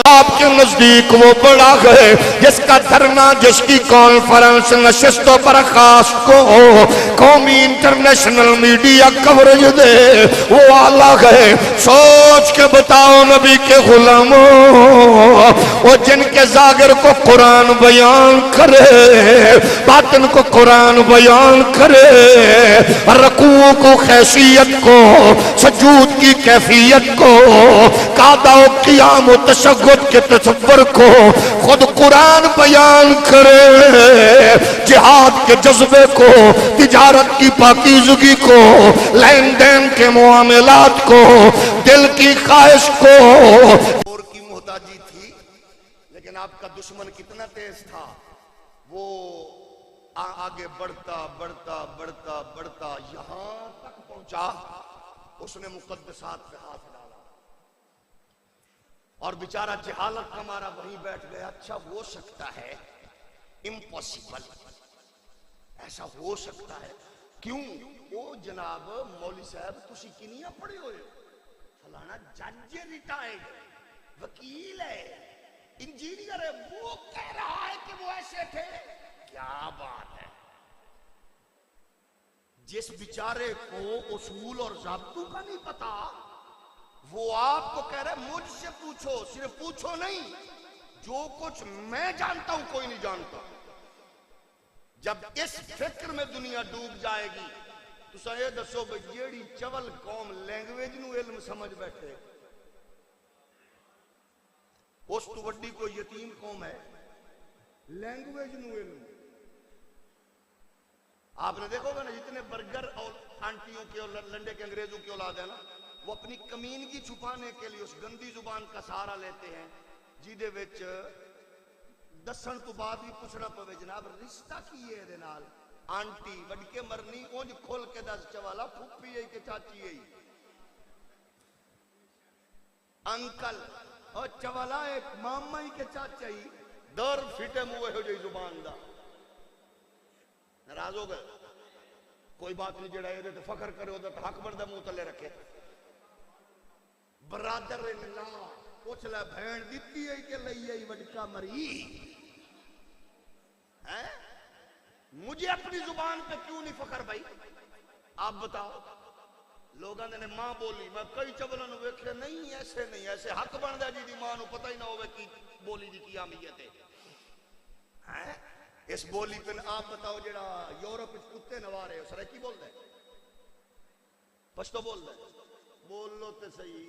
आपके नजदीक वो बड़ा है जिसका धरना, जिसकी कॉन्फ्रेंस नशिस्तों पर खास को कौमी इंटरनेशनल मीडिया कवरेज दे, वो आला है। सोच के बताओ नबी के गुलामों, वो जिनके जागिर को कुरान बयान करे, बातिन को कुरान बयान करे, रकू को, खैसियत को, सजूद की कैफियत को, कादा क़ियाम तशग्गुद के तसव्वुर को खुद कुरान बयान करे, जिहाद के जज्बे को, तिजारत की पाकीज़गी को, लेन देन के मुआमलात को, दिल की ख्वाहिश को। और की मोहताजी थी, लेकिन आपका दुश्मन कितना तेज था, वो आगे बढ़ता बढ़ता बढ़ता बढ़ता यहां तक पहुंचा, उसने मुकद्दसात पे हाथ डाला और बेचारा जहालत का मारा वहीं बैठ गया। अच्छा हो सकता है, इम्पॉसिबल, ऐसा हो सकता है क्यों? ओ जनाब मौली साहब तुसी किनिया पढ़े हुए हो? फलाना जज रिटायर्ड वकील है, इंजीनियर है, वो कह रहा है कि वो ऐसे थे। क्या बात है। जिस बेचारे को उसूल और ज़ाब्तों का नहीं पता, वो आपको कह रहा है मुझसे पूछो। सिर्फ पूछो नहीं, जो कुछ मैं जानता हूं कोई नहीं जानता। जब इस फिक्र में दुनिया डूब जाएगी तो सही दसो जेड़ी चवल कौम लैंग्वेज नू इल्म समझ बैठे, उस तो वड्डी कोई यतीम कौम है लैंग्वेज नू इल्म। आपने देखोगे ना जितने बर्गर और आंटियों के और लंडे के अंग्रेजों की औलाद है ना, वो अपनी कमीनगी छुपाने के लिए उस गंदी जुबान का सहारा लेते हैं जिदे विच दसन तो बाद भी पूछना पवे जनाब रिश्ता की है दे नाल। आंटी वडके मरनी उंज खोल के दस चवाला फूफी है के चाची है, अंकल और चवाला एक मामा ही के चाचा ही, दर फिटे मुंह हो जाई जुबान दा। नाराज हो गए? कोई बात नहीं, जेड़ा ये फखर करे ओदा हक बनदा मुंह तले रखे। बरादर ला पूछ ले भैन दिती है कि लई आई वडका मरी है? मुझे अपनी जुबान पे क्यों नहीं फखर भाई? आप बताओ। लोगों ने मां बोली, मैं कई चवलों ने वेखे नहीं ऐसे नहीं, ऐसे हक बनदा जी दी मां नू पता ही ना होवे कि बोली दी की अहमियत है। इस बोली पे आप बताओ जेड़ा यूरोप विच कुत्ते नवारे हो सराकी बोलदा है, पश्तो बोलदा है, बोल लो ते सही।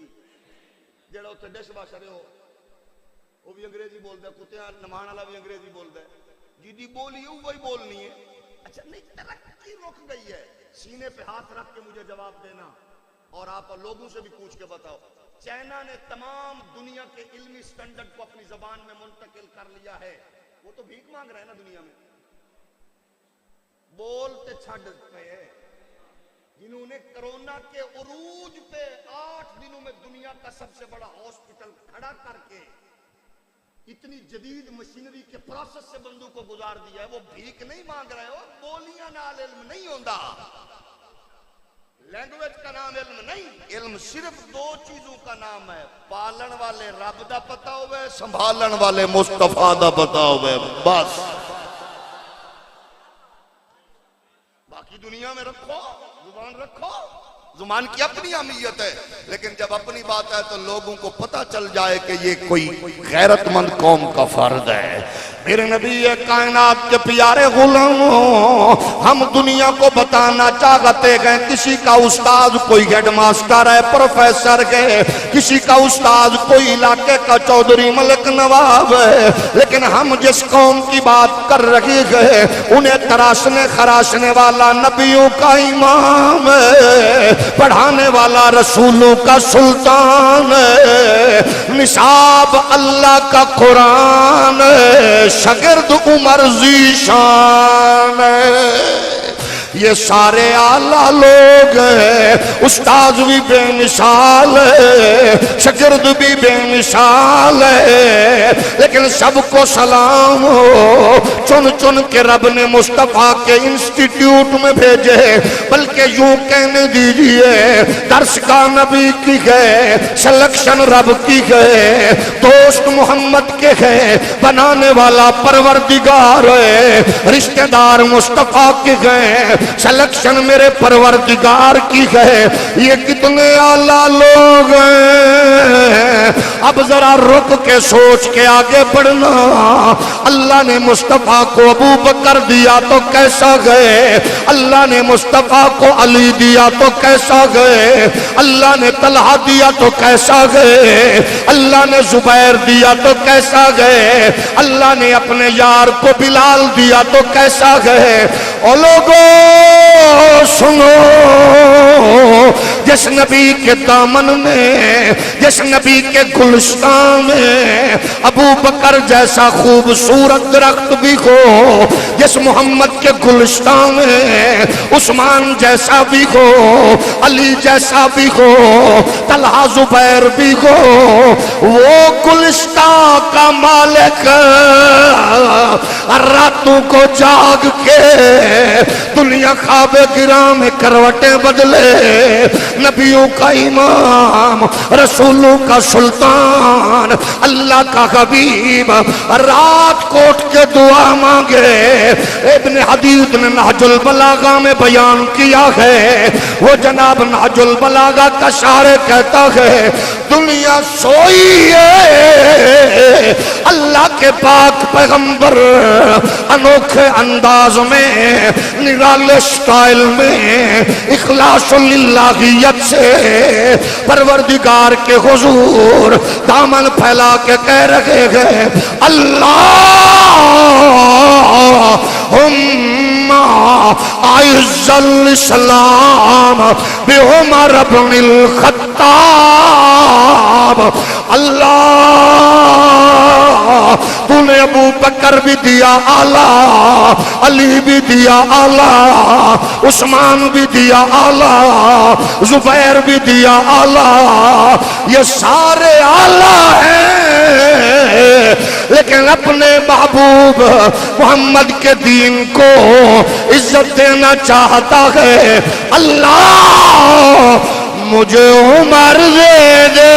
जेड़ा उत्थे डिश वाशर हो वो भी अंग्रेजी बोलदा है, कुत्तियां नमान वाला भी अंग्रेजी बोलदा है, जिदी बोली है वही बोलनी है। अच्छा नहीं, तरक्की रुक गई है। सीने पे हाथ रख के मुझे जवाब देना और आप लोगों से भी पूछ के बताओ। चाइना ने तमाम दुनिया के इल्मी स्टैंडर्ड को अपनी जबान में मुंतकिल कर लिया है। वो तो भीख मांग रहा है ना दुनिया में, बोलते छड़ पे। जिन्होंने कोरोना के उरूज पे 8 दिनों में दुनिया का सबसे बड़ा हॉस्पिटल खड़ा करके इतनी जदीद मशीनरी के प्रोसेस से बंदूक को गुजार दिया है, वो भीख नहीं मांग रहे हो। बोलियां नाल इल्म नहीं होता, लैंग्वेज का नाम इल्म नहीं। इल्म सिर्फ 2 चीजों का नाम है, पालन वाले रब दा पता होवे, संभालन वाले मुस्तफा दा पता होवे, बस। बाकी दुनिया में रखो, जुबान रखो, जुबान की अपनी अहमियत है, लेकिन जब अपनी बात है तो लोगों को पता चल जाए कि ये कोई गैरतमंद कौम का फर्ज है। मेरे नबी कायनात के प्यारे गुलामों, हम दुनिया को बताना चाहते गए, किसी का उस्ताद कोई हेडमास्टर है, प्रोफेसर है, किसी का उस्ताद कोई इलाके का चौधरी मलिक नवाब है, लेकिन हम जिस कौम की बात कर रहे गए उन्हें तराशने खराशने वाला नबियों का इमाम है, पढ़ाने वाला रसूलों का सुल्तान है, निसाब अल्लाह का कुरान है, शगिर्द उमर ज़ीशान है। ये सारे आला लोग हैं, उस्ताद भी बेमिसाल है, शगिर्द भी बेमिसाल है, लेकिन सबको सलाम हो। चुन चुन के रब ने मुस्तफा के इंस्टीट्यूट में भेजे, बल्कि यूं कहने दीजिए दर्श का नबी की है, सिलेक्शन रब की है, दोस्त मोहम्मद के है, बनाने वाला परवरदिगार है, रिश्तेदार मुस्तफा के है, सिलेक्शन मेरे परवरदिगार की है। ये कितने आला लोग हैं। अब जरा रुक के सोच के आगे बढ़ना। अल्लाह ने मुस्तफा को अबू बकर दिया तो कैसा गए, अल्लाह ने मुस्तफा को अली दिया तो कैसा गए, अल्लाह ने तलहा दिया तो कैसा गए, अल्लाह ने जुबैर दिया तो कैसा गए, अल्लाह ने अपने यार को बिलाल दिया तो कैसा गए। ओ लोगों सुनो, जिस नबी के दामन में, जिस नबी के गुलस्तान में अबू बकर जैसा खूबसूरत दरख्त भी हो, जिस मोहम्मद के गुलस्तान में उस्मान जैसा भी हो, अली जैसा भी हो, तलहा जुबैर भी हो, वो गुलस्तान का मालिक रातों को जाग के दुनिया ख्वाब गिरा में करवटें बदले, नबियों का इमाम, रसूलों का सुल्तान, अल्लाह का हबीब रात कोट के दुआ मांगे। इब्न हदीद ने नहजुल बलागा में बयान किया है, वो जनाब नहजुल बलागा का शायर कहता है दुनिया सोई है, अल्लाह के पाक पैगंबर अनोखे अंदाज में, निराले स्टाइल में, इखलासुल्लिल्लाहियत से परवरदिगार के हुजूर दामन फैला के कह रहे हैं अल्लाहुम्मा आइज़्ज़ल इस्लाम बि उमर इब्नुल खत्ताब। अल्लाह तूने अबू बकर भी दिया आला, अली भी दिया आला, उस्मान भी दिया आला, जुबैर भी दिया आला, ये सारे आला हैं, लेकिन अपने महबूब मोहम्मद के दीन को इज्जत देना चाहता है। अल्लाह मुझे उमर दे दे।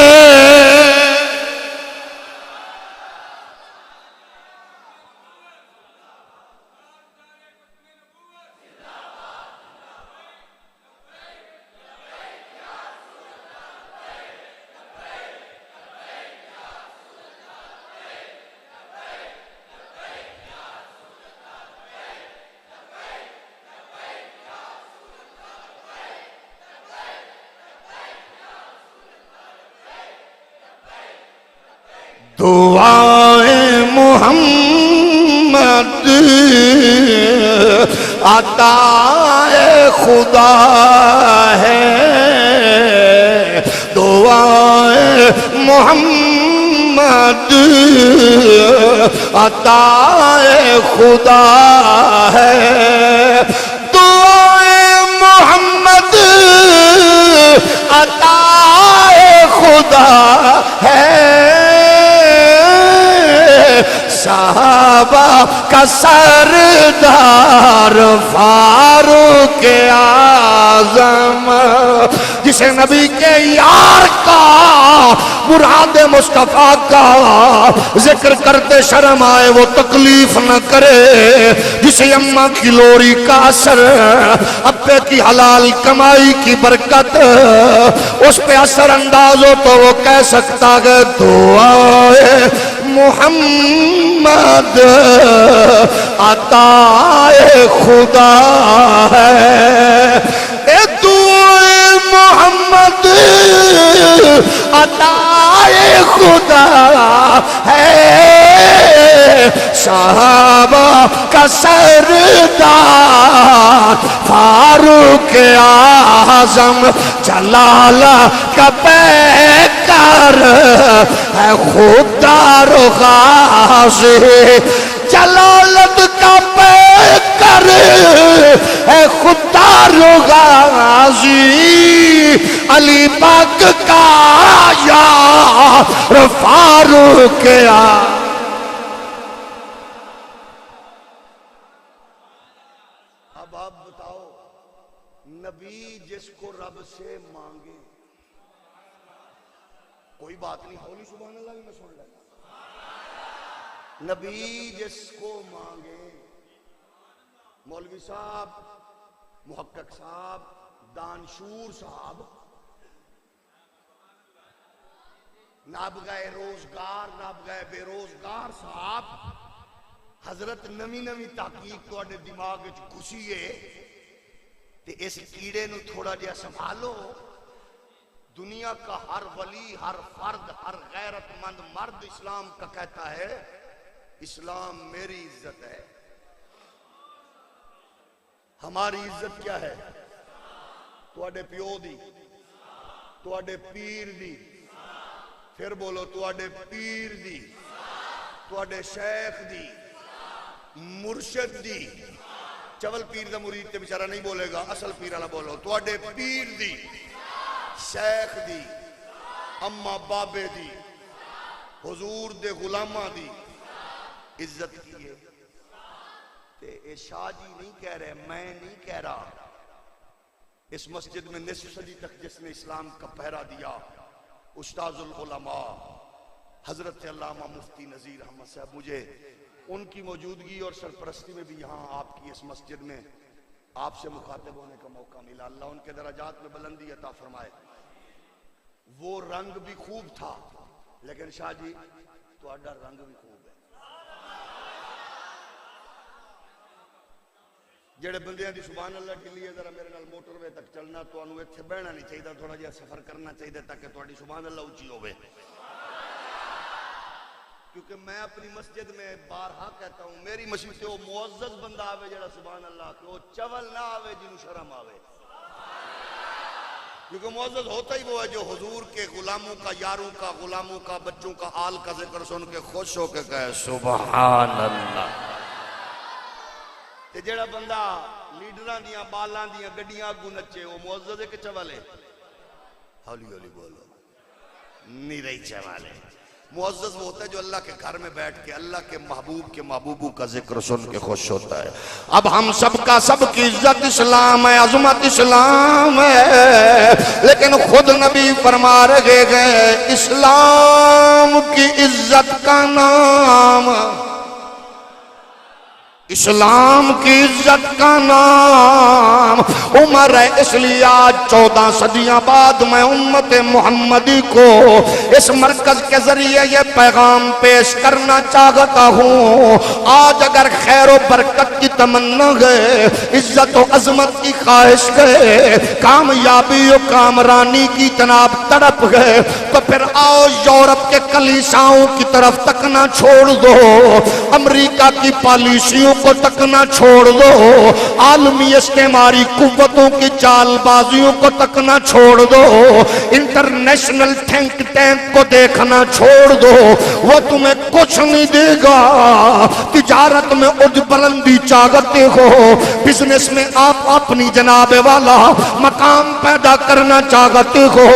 दुआए मोहम्मद अताए खुदा है, दुआए मोहम्मद अताए खुदा है, दुआए मोहम्मद अताए खुदा है, सहाबा का सरदार फारूक आज़म, जिसे नबी के यार का मुराद मुस्तफा का जिक्र करते शर्म आए वो तकलीफ न करे, जिसे अम्मा की लोरी का असर, अब्बे की हलाल कमाई की बरकत उस पे असर अंदाज हो तो वो कह सकता है दुआए मोहम्मद अताए खुदा है, ए दुआए मोहम्मद अताए खुदा है, सहाबा का सरदार फारूक आज़म, जलाला का पैकर है खुदा गाज़ी, जलालत का पैकर है खुदा गाज़ी, अली पाक का यार फारूक अब आप बताओ, नबी जिसको रब से मांगे, कोई बात नहीं, होली सुभान अल्लाह में सुन लेना, नबी जिसको मांगे, मौलवी साहब, मुहक्किक साहब, दानशूर साहब, नाबगाए रोजगार, नाबगाए बेरोजगार साहब, हजरत नवी नवी ताकीक तुहाडे दिमाग विच घुसी है ते इस कीड़े नू थोड़ा जिहा संभालो। दुनिया का हर वली, हर फर्द, हर गैरतमंद मर्द इस्लाम का कहता है इस्लाम मेरी इज्जत है। हमारी इज्जत क्या है? तुहाडे प्यो दी, तुहाडे पीर दी, फिर बोलो तुहाडे पीर दी, तुहाडे शेख दी, मुर्शद दी। चवल पीर दा मुरीद ते बेचारा नहीं बोलेगा, असल पीर वाला बोलो। तुहाडे पीर दी, शेख दी, अम्मा बाबे दी, हुजूर दे गुलामा दी इज्जत की है। ते ये शाह जी नहीं कह रहे, मैं नहीं कह रहा। इस मस्जिद में निस्फ सदी तक जिसने इस्लाम का पहरा दिया, उस्ताजुल उलमा हजरत अल्लामा मुफ्ती नज़ीर अहमद साहब, मुझे उनकी मौजूदगी और सरपरस्ती में भी यहाँ आपकी इस मस्जिद में आपसे मुखातिब होने का मौका मिला। अल्लाह उनके दराजात में बुलंदी अता फरमाए। वो रंग भी खूब था, लेकिन शाह जी तुहाडा रंग भी खूब है। जेड़े बंदियां दी सुभान अल्लाह ढिली है, जरा मेरे नाल मोटरवे तक चलना, तुहानू इत्थे बहना नहीं चाहिए, थोड़ा जिहा सफर करना चाहिए ताकि तुहाडी सुभान अल्लाह ऊंची होवे। क्योंकि मैं अपनी मस्जिद में बारहा कहता हूं, मेरी मस्जिद से वो मुअज्जज बंदा आवे जेड़ा सुभान अल्लाह के, वो चवल ना आवे जिन्हें शर्म आवे। क्योंकि मुअज्जज होता ही वो है जो हुजूर के गुलामों का, यारों का, गुलामों का, बच्चों का आल का जिक्र सुन के खुश होके कहे सुभान अल्लाह। ते जेड़ा बंदा लीडरां दियां बालां दियां गड्डियां अगू नचे, वो मुअज्जज है कि चवल है? हौली हौली बोलो, नहीं रही चवल है। मुअज्जज वो होता है जो अल्लाह के घर में बैठ के अल्लाह के महबूबों का जिक्र सुन के खुश होता है। अब हम सबका सबकी इज्जत इस्लाम है, अजमत इस्लाम है, लेकिन खुद नबी फरमा रहे गए इस्लाम की इज्जत का नाम, इस्लाम की इज्जत का नाम उमर है। इसलिए आज 14 सदियां बाद मैं उम्मत मोहम्मदी को इस मरकज के जरिए ये पैगाम पेश करना चाहता हूँ। आज अगर खैर बरकत की तमन्ना गए, इज्जत और अजमत की ख्वाहिश गए, कामयाबी और कामरानी की तनाब तड़प गए, तो फिर आओ यूरोप के कलीसियाओं की तरफ तकना छोड़ दो, अमेरिका की पॉलिसियों को तकना छोड़ दो, आलमी इस्तेमारी कुव्वतों की चालबाजियों को तकना छोड़ दो, इंटरनेशनल थिंक टैंक को देखना छोड़ दो, वो तुम्हें कुछ नहीं देगा। तिजारत में उज बुलंदी चाहते हो, बिजनेस में आप अपनी जनाबे वाला मकाम पैदा करना चाहते हो,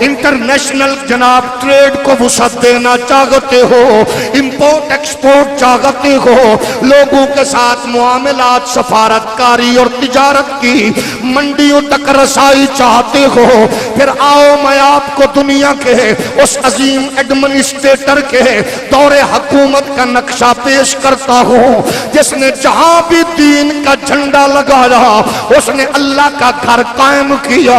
इंटरनेशनल जनाब ट्रेड को वुसअत देना चाहते हो, इंपोर्ट एक्सपोर्ट चाहते हो, लोगों के साथ मुआमलात सफारतकारी और तिजारत की मंडियों तक रसाई चाहते हो, फिर आओ मैं आपको दुनिया के उस अजीम एडमिनिस्ट्रेटर के दौरे हुकूमत का नक्शा पेश करता हूँ, जिसने जहां भी दीन का झंडा लगाया उसने अल्लाह का घर कायम किया,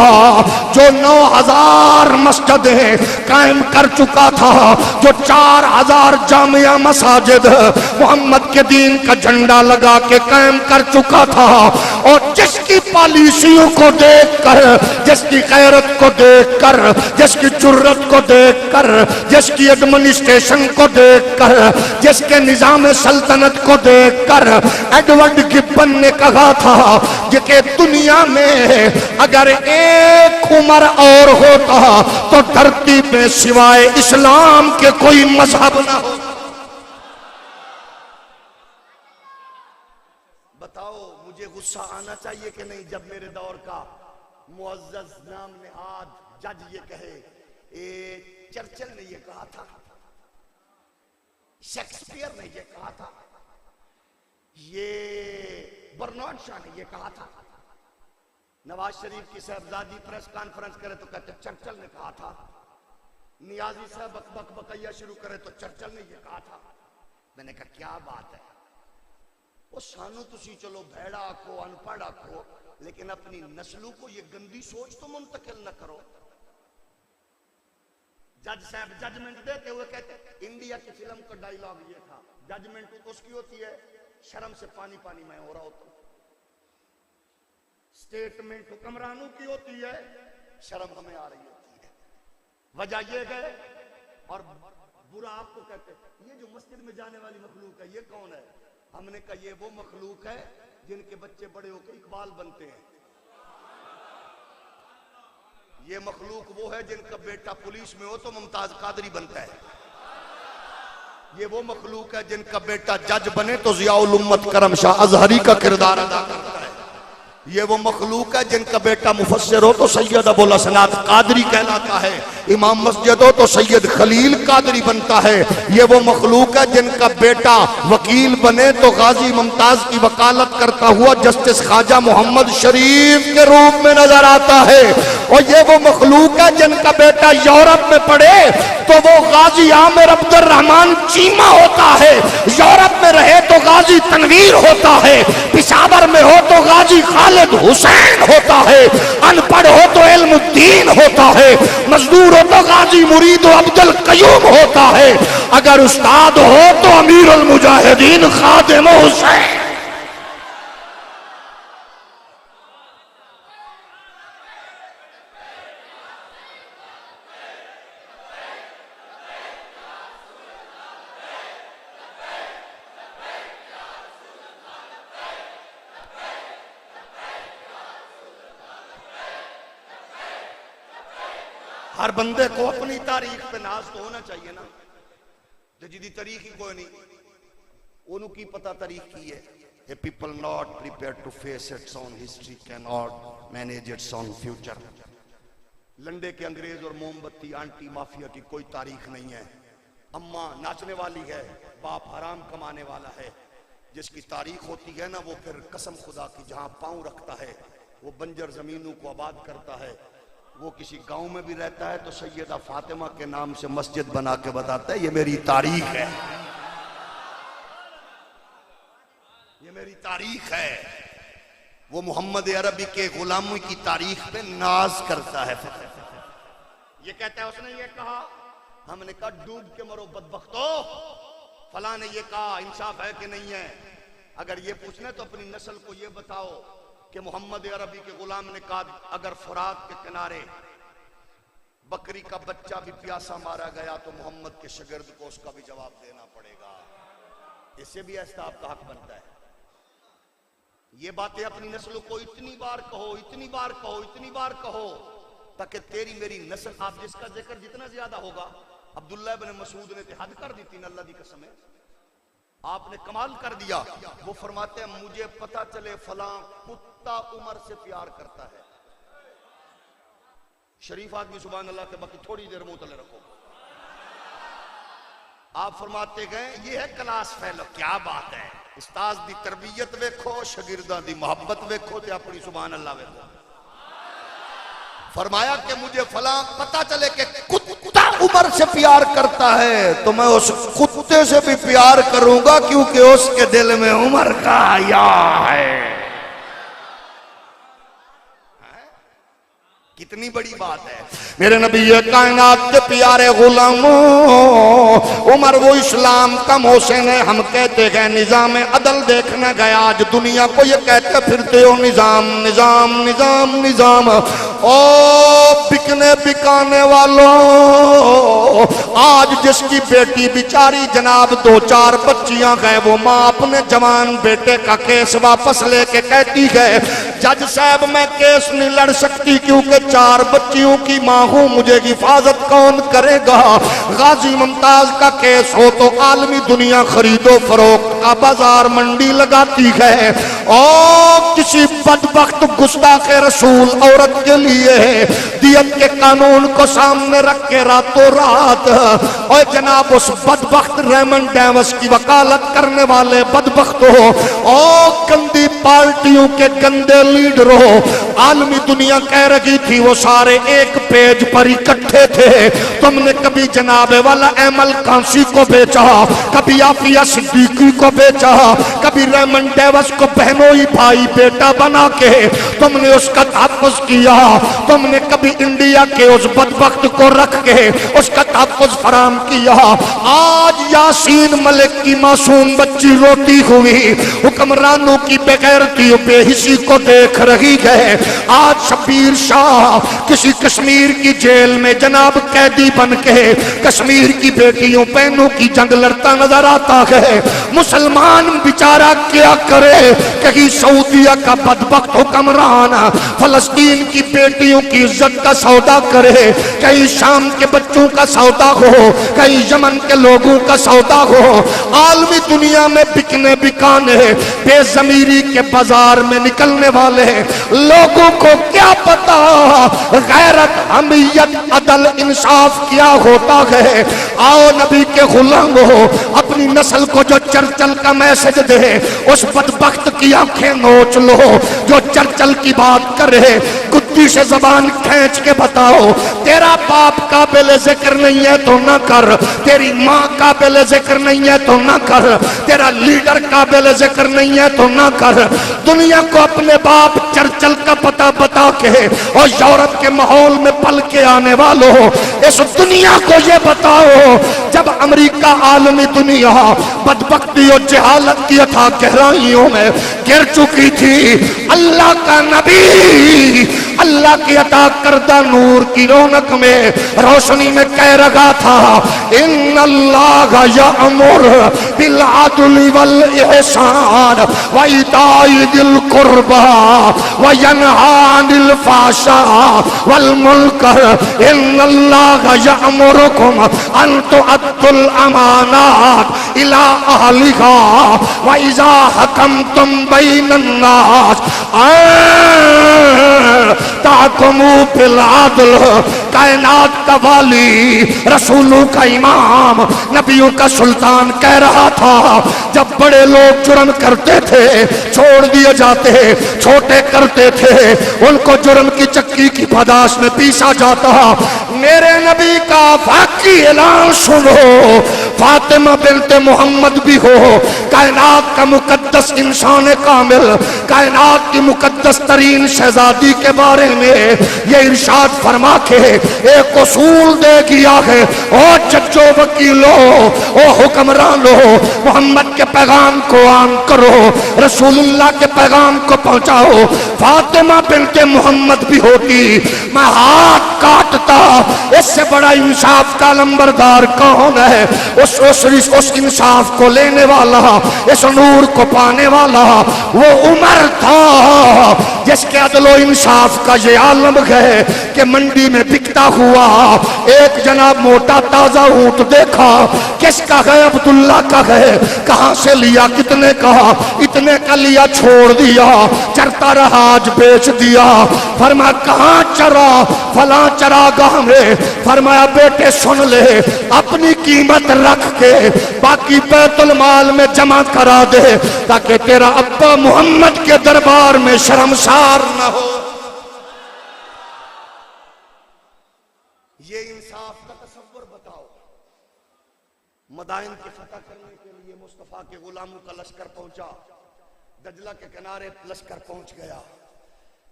जो 9000 मस्जिदें कायम कर चुका था, जो 4000 जामिया मसाजिद मोहम्मद के दीन का झंडा लगा के कायम कर चुका था, और जिसकी पॉलिसियों को देखकर, जिसकी गैरत को देखकर, जिसकी जुर्रत को देखकर, जिसकी एडमिनिस्ट्रेशन को देखकर, जिसके निजाम सल्तनत को देखकर एडवर्ड गिब्बन ने कहा था कि दुनिया में अगर एक उमर और होता तो धरती पे सिवाय इस्लाम के कोई मजहब ना हो। बताओ मुझे गुस्सा आना चाहिए कि नहीं जब मेरे दौर का मुअज्जज नाम निहाद जज ये कहे, चर्चिल ने ये कहा था, शेक्सपियर ने ये कहा था, ये बर्नार्ड शॉ ने ये कहा था, नवाज शरीफ की साहबजादी प्रेस कॉन्फ्रेंस करे तो कहते चर्चिल ने कहा था, नियाजी साहब बक बकैया शुरू करे तो चर्चिल ने ये कहा था। मैंने कहा क्या बात है, वो सानू तुसी चलो भेड़ा आखो, अनपढ़ आखो, लेकिन अपनी नस्लों को ये गंदी सोच तो मुंतकिल न करो। जज साहब जजमेंट देते हुए कहते, इंडिया की फिल्म का डायलॉग ये था, जजमेंट उसकी होती है शर्म से पानी पानी मैं हो रहा होता हूं, स्टेटमेंट हुक्मरानों की होती है शर्म हमें आ रही होती है। वजह ये गए और बुरा आपको कहते, ये जो मस्जिद में जाने वाली मखलूक है ये कौन है? हमने कहा ये वो मखलूक है जिनके बच्चे बड़े होकर इकबाल बनते हैं। ये मखलूक वो है जिनका बेटा पुलिस में हो तो मुमताज कादरी बनता है। ये वो मखलूक है जिनका बेटा जज बने तो जियाउल उम्मत करम शाह अजहरी का किरदार अदा करता है। ये वो मखलूक है जिनका बेटा मुफस्सिर हो तो सैयद अबुल हसनात कादरी कहलाता है, इमाम मस्जिद हो तो सैयद खलील कादरी बनता है। ये वो मखलूक है जिनका बेटा वकील बने तो गाजी मुमताज की वकालत करता हुआ जस्टिस ख्वाजा मोहम्मद शरीफ के रूप में नजर आता है। और ये वो मखलूक है जिनका बेटा यूरोप में पढ़े तो वो गाजी आमिर अब्दुर्रहमान चीमा होता है, यूरोप में रहे तो गाजी तनवीर होता है, पिशावर में हो तो गाजी खालिद हुसैन होता है, अनपढ़ हो तो इल्मुद्दीन होता है, मजदूर हो तो गाजी मुरीद अब्दुल कयूम होता है, अगर उस्ताद हो तो अमीरुल मुजाहिदीन खादिम हुसैन। हर बंदे को अपनी तारीख पे नाज तो होना चाहिए ना, जिदी तारीख ही कोई नहीं ओनू की पता तारीख की है। A people not prepare to face its own history can not manage its own future. लंडे के अंग्रेज और मोमबत्ती आंटी माफिया की कोई तारीख नहीं है। अम्मा नाचने वाली है, बाप हराम कमाने वाला है। जिसकी तारीख होती है ना वो फिर कसम खुदा की जहां पांव रखता है वो बंजर जमीनों को आबाद करता है। वो किसी गांव में भी रहता है तो सैयदा फातिमा के नाम से मस्जिद बना के बताता है ये मेरी तारीख है, ये मेरी तारीख है। वो मोहम्मद अरबी के गुलामी की तारीख पे नाज करता है। ये कहता है उसने ये कहा, हमने कहा डूब के मरो बदबख्तो, फला ने ये कहा, इंसाफ है कि नहीं है। अगर ये पूछना तो अपनी नस्ल को ये बताओ कि मोहम्मद अरबी के गुलाम ने कहा अगर फुरात के किनारे बकरी का बच्चा भी प्यासा मारा गया तो मोहम्मद के शागिर्द को उसका भी जवाब देना पड़ेगा। इससे भी ऐसा आपका हक बनता है। ये बातें अपनी नस्ल को इतनी बार कहो, इतनी बार कहो, इतनी बार कहो ताकि तेरी मेरी नस्ल, आप जिसका जिक्र जितना ज्यादा होगा, अब्दुल्लाह इब्न मसूद ने हद कर दी थी अल्लाह की कसम है, आपने कमाल कर दिया। वो फरमाते हैं मुझे पता चले फला कुत्ता उमर से प्यार करता है। शरीफ आदमी सुभान अल्लाह के बाकी थोड़ी देर मुंह तले रखो। आप फरमाते गए ये है क्लास फेलो। क्या बात है, उस्ताद दी तरबियत वेखो, शागिर्दां दी मोहब्बत वेखो ते अपनी सुभान अल्लाह वेखो। फरमाया कि मुझे फला पता चले कि कुत्ता उमर से प्यार करता है तो मैं उस कुत्ते से भी प्यार करूंगा क्योंकि उसके दिल में उमर का या है। कितनी बड़ी बात है। मेरे नबी कायनात के प्यारे गुलामों, उमर वो इस्लाम का मोहसिन है। हम कहते गए निजाम अदल देखने गए, आज दुनिया को ये कहते फिरते हो निजाम निजाम निजाम निजाम। ओ बिकने बिकाने वालों, आज जिसकी बेटी बिचारी जनाब 2-4 बच्चियां गए, वो माँ अपने जवान बेटे का केस वापस लेके कहती है जज साहब मैं केस नहीं लड़ सकती क्योंकि 4 बच्चियों की माँ हूं, मुझे हिफाजत कौन करेगा। गाजी मुमताज का केस हो तो आलमी दुनिया खरीदो फरोख्त का बाजार मंडी लगाती है। और किसी बदबख्त गुस्ताख रसूल औरत के लिए दियत के कानून को सामने रख के रातों रात और जनाब उस बदबख्त रेमंड डेविस की वकालत करने वाले बदबख्तों और गंदी पार्टियों के गंदे लीडरों, आलमी दुनिया कह रही थी वो सारे एक पेज पर इकट्ठे थे। तुमने कभी जनाबे वाला एमल कांसी को बेचा, कभी आफिया सिद्दीकी को बेचा, कभी रेमंड डेविस को बहनोई भाई बेटा बना के तुमने उसका तहफ़्फ़ुज़ किया। तुमने कभी इंडिया के उस बदबख्त को रख के उसका तहफ़्फ़ुज़ फराम किया। आज यासीन मलिक की मासूम बच्ची रोती हुई हुक्मरानों की बेगैरती बेहिसी को देख रही है। आज शबीर शाह किसी कश्मीर की जेल में जनाब कैदी बन के कश्मीर की बेटियों बहनों की जंग लड़ता नजर आता है। मुसलमान बेचारा क्या करे, कहीं सऊदिया का बदबख्त हुक्मरान फलस्तीन की बेटियों की इज्जत का सौदा करे, कहीं शाम के बच्चों का सौदा हो, कहीं यमन के लोगों का सौदा हो। आलमी दुनिया में बिकने बिकाने बेजमीरी के बाजार में निकलने वाले लोगों को क्या पता गैरत, हमीयत, अदल, इंसाफ क्या होता है। आओ नबी के गुलाम हो, अपनी नस्ल को जो चर्चल का मैसेज दे उस बदबख्त की आंखें नोच लो जो चर्चल की बात करे। गुद्दी से जबान खींच के बताओ, तेरा बाप काबिल जिक्र नहीं है तो ना कर, तेरी माँ काबिल जिक्र नहीं है तो ना कर, तेरा लीडर काबिल जिक्र नहीं है तो ना कर। दुनिया को अपने बाप चर्चल का पता बता के और यूरोप के माहौल में पल के आने वालों, इस दुनिया को ये बताओ जब अमेरिका आलमी दुनिया बदबख्ती और जहालत की अथाह गहराइयों में गिर चुकी थी, अल्लाह का नबी अल्लाह की अता करदा नूर की रौनक में रोशनी में कह रहा था, इन्नल्लाह यअमुर बिल अदल वल इहसान व इताई दिल कुर्बा व यनहा अनिल फाशा वल मुनकर, इन्नल्लाह यअमुरुकुम अन तुअद्दुल अमानात इला अहलिहा व इज़ा हकमतुम बैनन नास ताकुमु बिल अदल। कायनात का वाली, रसूलों का इमाम, नबियों का सुल्तान कह रहा था, जब बड़े लोग जुर्म करते थे छोड़ दिए जाते, छोटे करते थे उनको जुर्म की चक्की की पदाश में पीसा जाता। मेरे नबी का वाकई ऐलान सुनो, फातिमा बिनते मोहम्मद भी हो, कायनात का मुकद्दस इंसान कामिल, कायनात की मुकद्दस तरीन शहजादी के बारे में ये इरशाद फरमा के एक उसूल दे दिया है, ओ जज्जो वकीलो, ओ हुक्मरानो, मोहम्मद के पैगाम को आम करो, रसूलुल्लाह के पैगाम को पहुंचाओ। फातिमा बिनते मोहम्मद भी होती, मैं हाथ काटता, इससे बड़ा इंसाफ का नंबरदार कौन है? उस इंसाफ को लेने वाला, इस नूर को पाने वाला वो उमर था जिसके अदलो इंसाफ का ये आलम है कि मंडी में बिकता हुआ एक जनाब मोटा ताजा ऊंट देखा, किसका है? अब्दुल्ला का है। कहां से लिया? कितने का? इतने का लिया, छोड़ दिया, चरता रहा, आज बेच दिया। फरमाया कहां चरा? फला चरागाह में। फरमाया बेटे सुन ले, अपनी कीमत रख के बाकी बैतुल माल में जमा करा दे ताकि तेरा अब्बा मोहम्मद के दरबार में शर्मसार न हो। ये इंसाफ का तसव्वुर बताओ। मदाइन की फतह करने के लिए मुस्तफा के गुलामों का लश्कर पहुंचा, दजला के किनारे लश्कर पहुंच गया।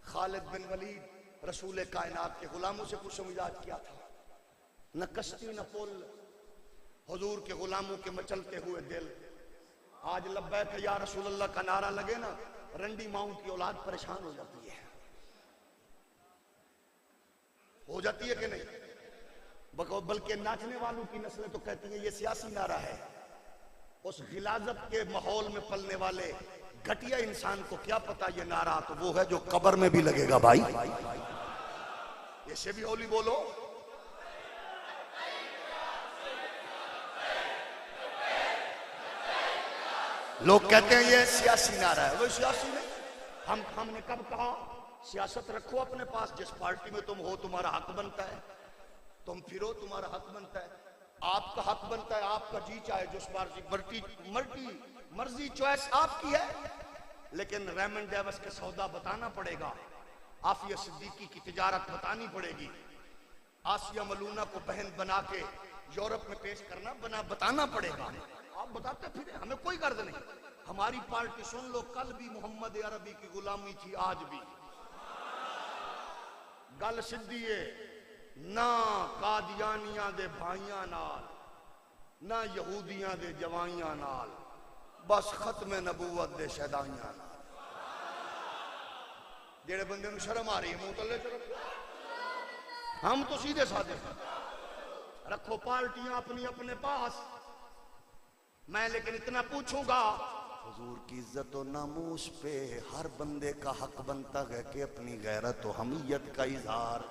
खालिद बिन वलीद रसूल कायनात के गुलामों से कुछ मिजाज किया था, न कश्ती न पुल, हुजूर के गुलामों के मचलते हुए दिल। आज लब्बैक या रसूलल्लाह का नारा लगे ना, रंडी माऊ की औलाद परेशान हो जाती है कि नहीं? बल्कि नाचने वालों की नस्लें तो कहती है ये सियासी नारा है। उस गिलाजत के माहौल में पलने वाले घटिया इंसान को क्या पता ये नारा तो वो है जो कब्र में भी लगेगा। भाई ऐसे भी होली बोलो। लोग कहते हैं ये सियासी नारा है, वो सियासी नहीं। हमने कब कहा? सियासत रखो अपने पास, जिस पार्टी में तुम हो तुम्हारा हक बनता है, तुम फिरो तुम्हारा हक बनता है, आपका हक बनता है, आपका जी चाहे जिस मर्जी चॉइस आपकी है, लेकिन रेमंड डेविस के सौदा बताना पड़ेगा, आफिया सिद्दीकी की तिजारत बतानी पड़ेगी, आसिया मलूना को बहन बना के यूरोप में पेश करना बताना पड़ेगा। आप बताते फिर, हमें कोई गर्द नहीं। हमारी पार्टी सुन लो, कल भी मोहम्मद अरबी की गुलामी थी, आज भी। गल सिद्धी है ना कादियानियां दे भाइयां नाल, ना यहूदियां दे जवाइयां नाल, बस खत्म नबूवत दे शहदाइयां नाल। जेड़े बंदे नूं शर्म आ रही है मुंह तले च रखो। हम तो सीधे साधे रखो पार्टियां अपनी अपने पास। मैं लेकिन इतना पूछूंगा, हुजूर की इज्जत और नामूस पे हर बंदे का हक बनता है कि अपनी गैरत और हमीयत का इजहार,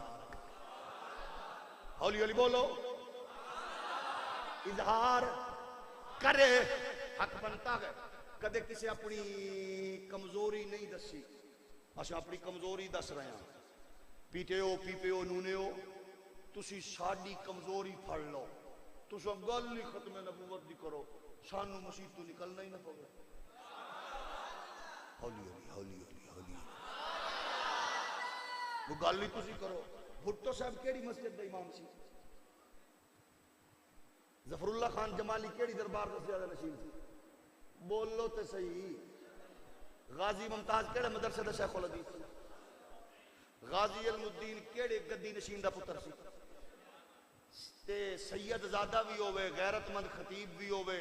हौली हौली बोलो, इजहार करे। हक बनता है। कदे किसी अपनी कमजोरी नहीं दसी, अस अपनी कमजोरी दस रहे हैं। पीते हो पीपे हो नूने हो, तुसी साडी कमजोरी फड़ लो, तुस गल ही खत्म नबूवत दी करो, सानू मसीह तो निकलना ही ना पवे। हौली हौली हौली हौली हौली वो गल ही तुसी करो। भुट्टो साहब केड़ी मस्जिद दा इमाम सी? जफरुल्लाह खान जमाली केड़ी दरबार दा ज्यादा नशीब सी? बोलो तो सही। गाजी मुमताज केड़े मदरसे दा शेखुल हदीस सी? गाजी अलमुद्दीन केड़े गद्दी नशीन दा पुत्र सी? ते सैयद ज़ादा भी होवे, गैरतमंद खतीब भी होवे,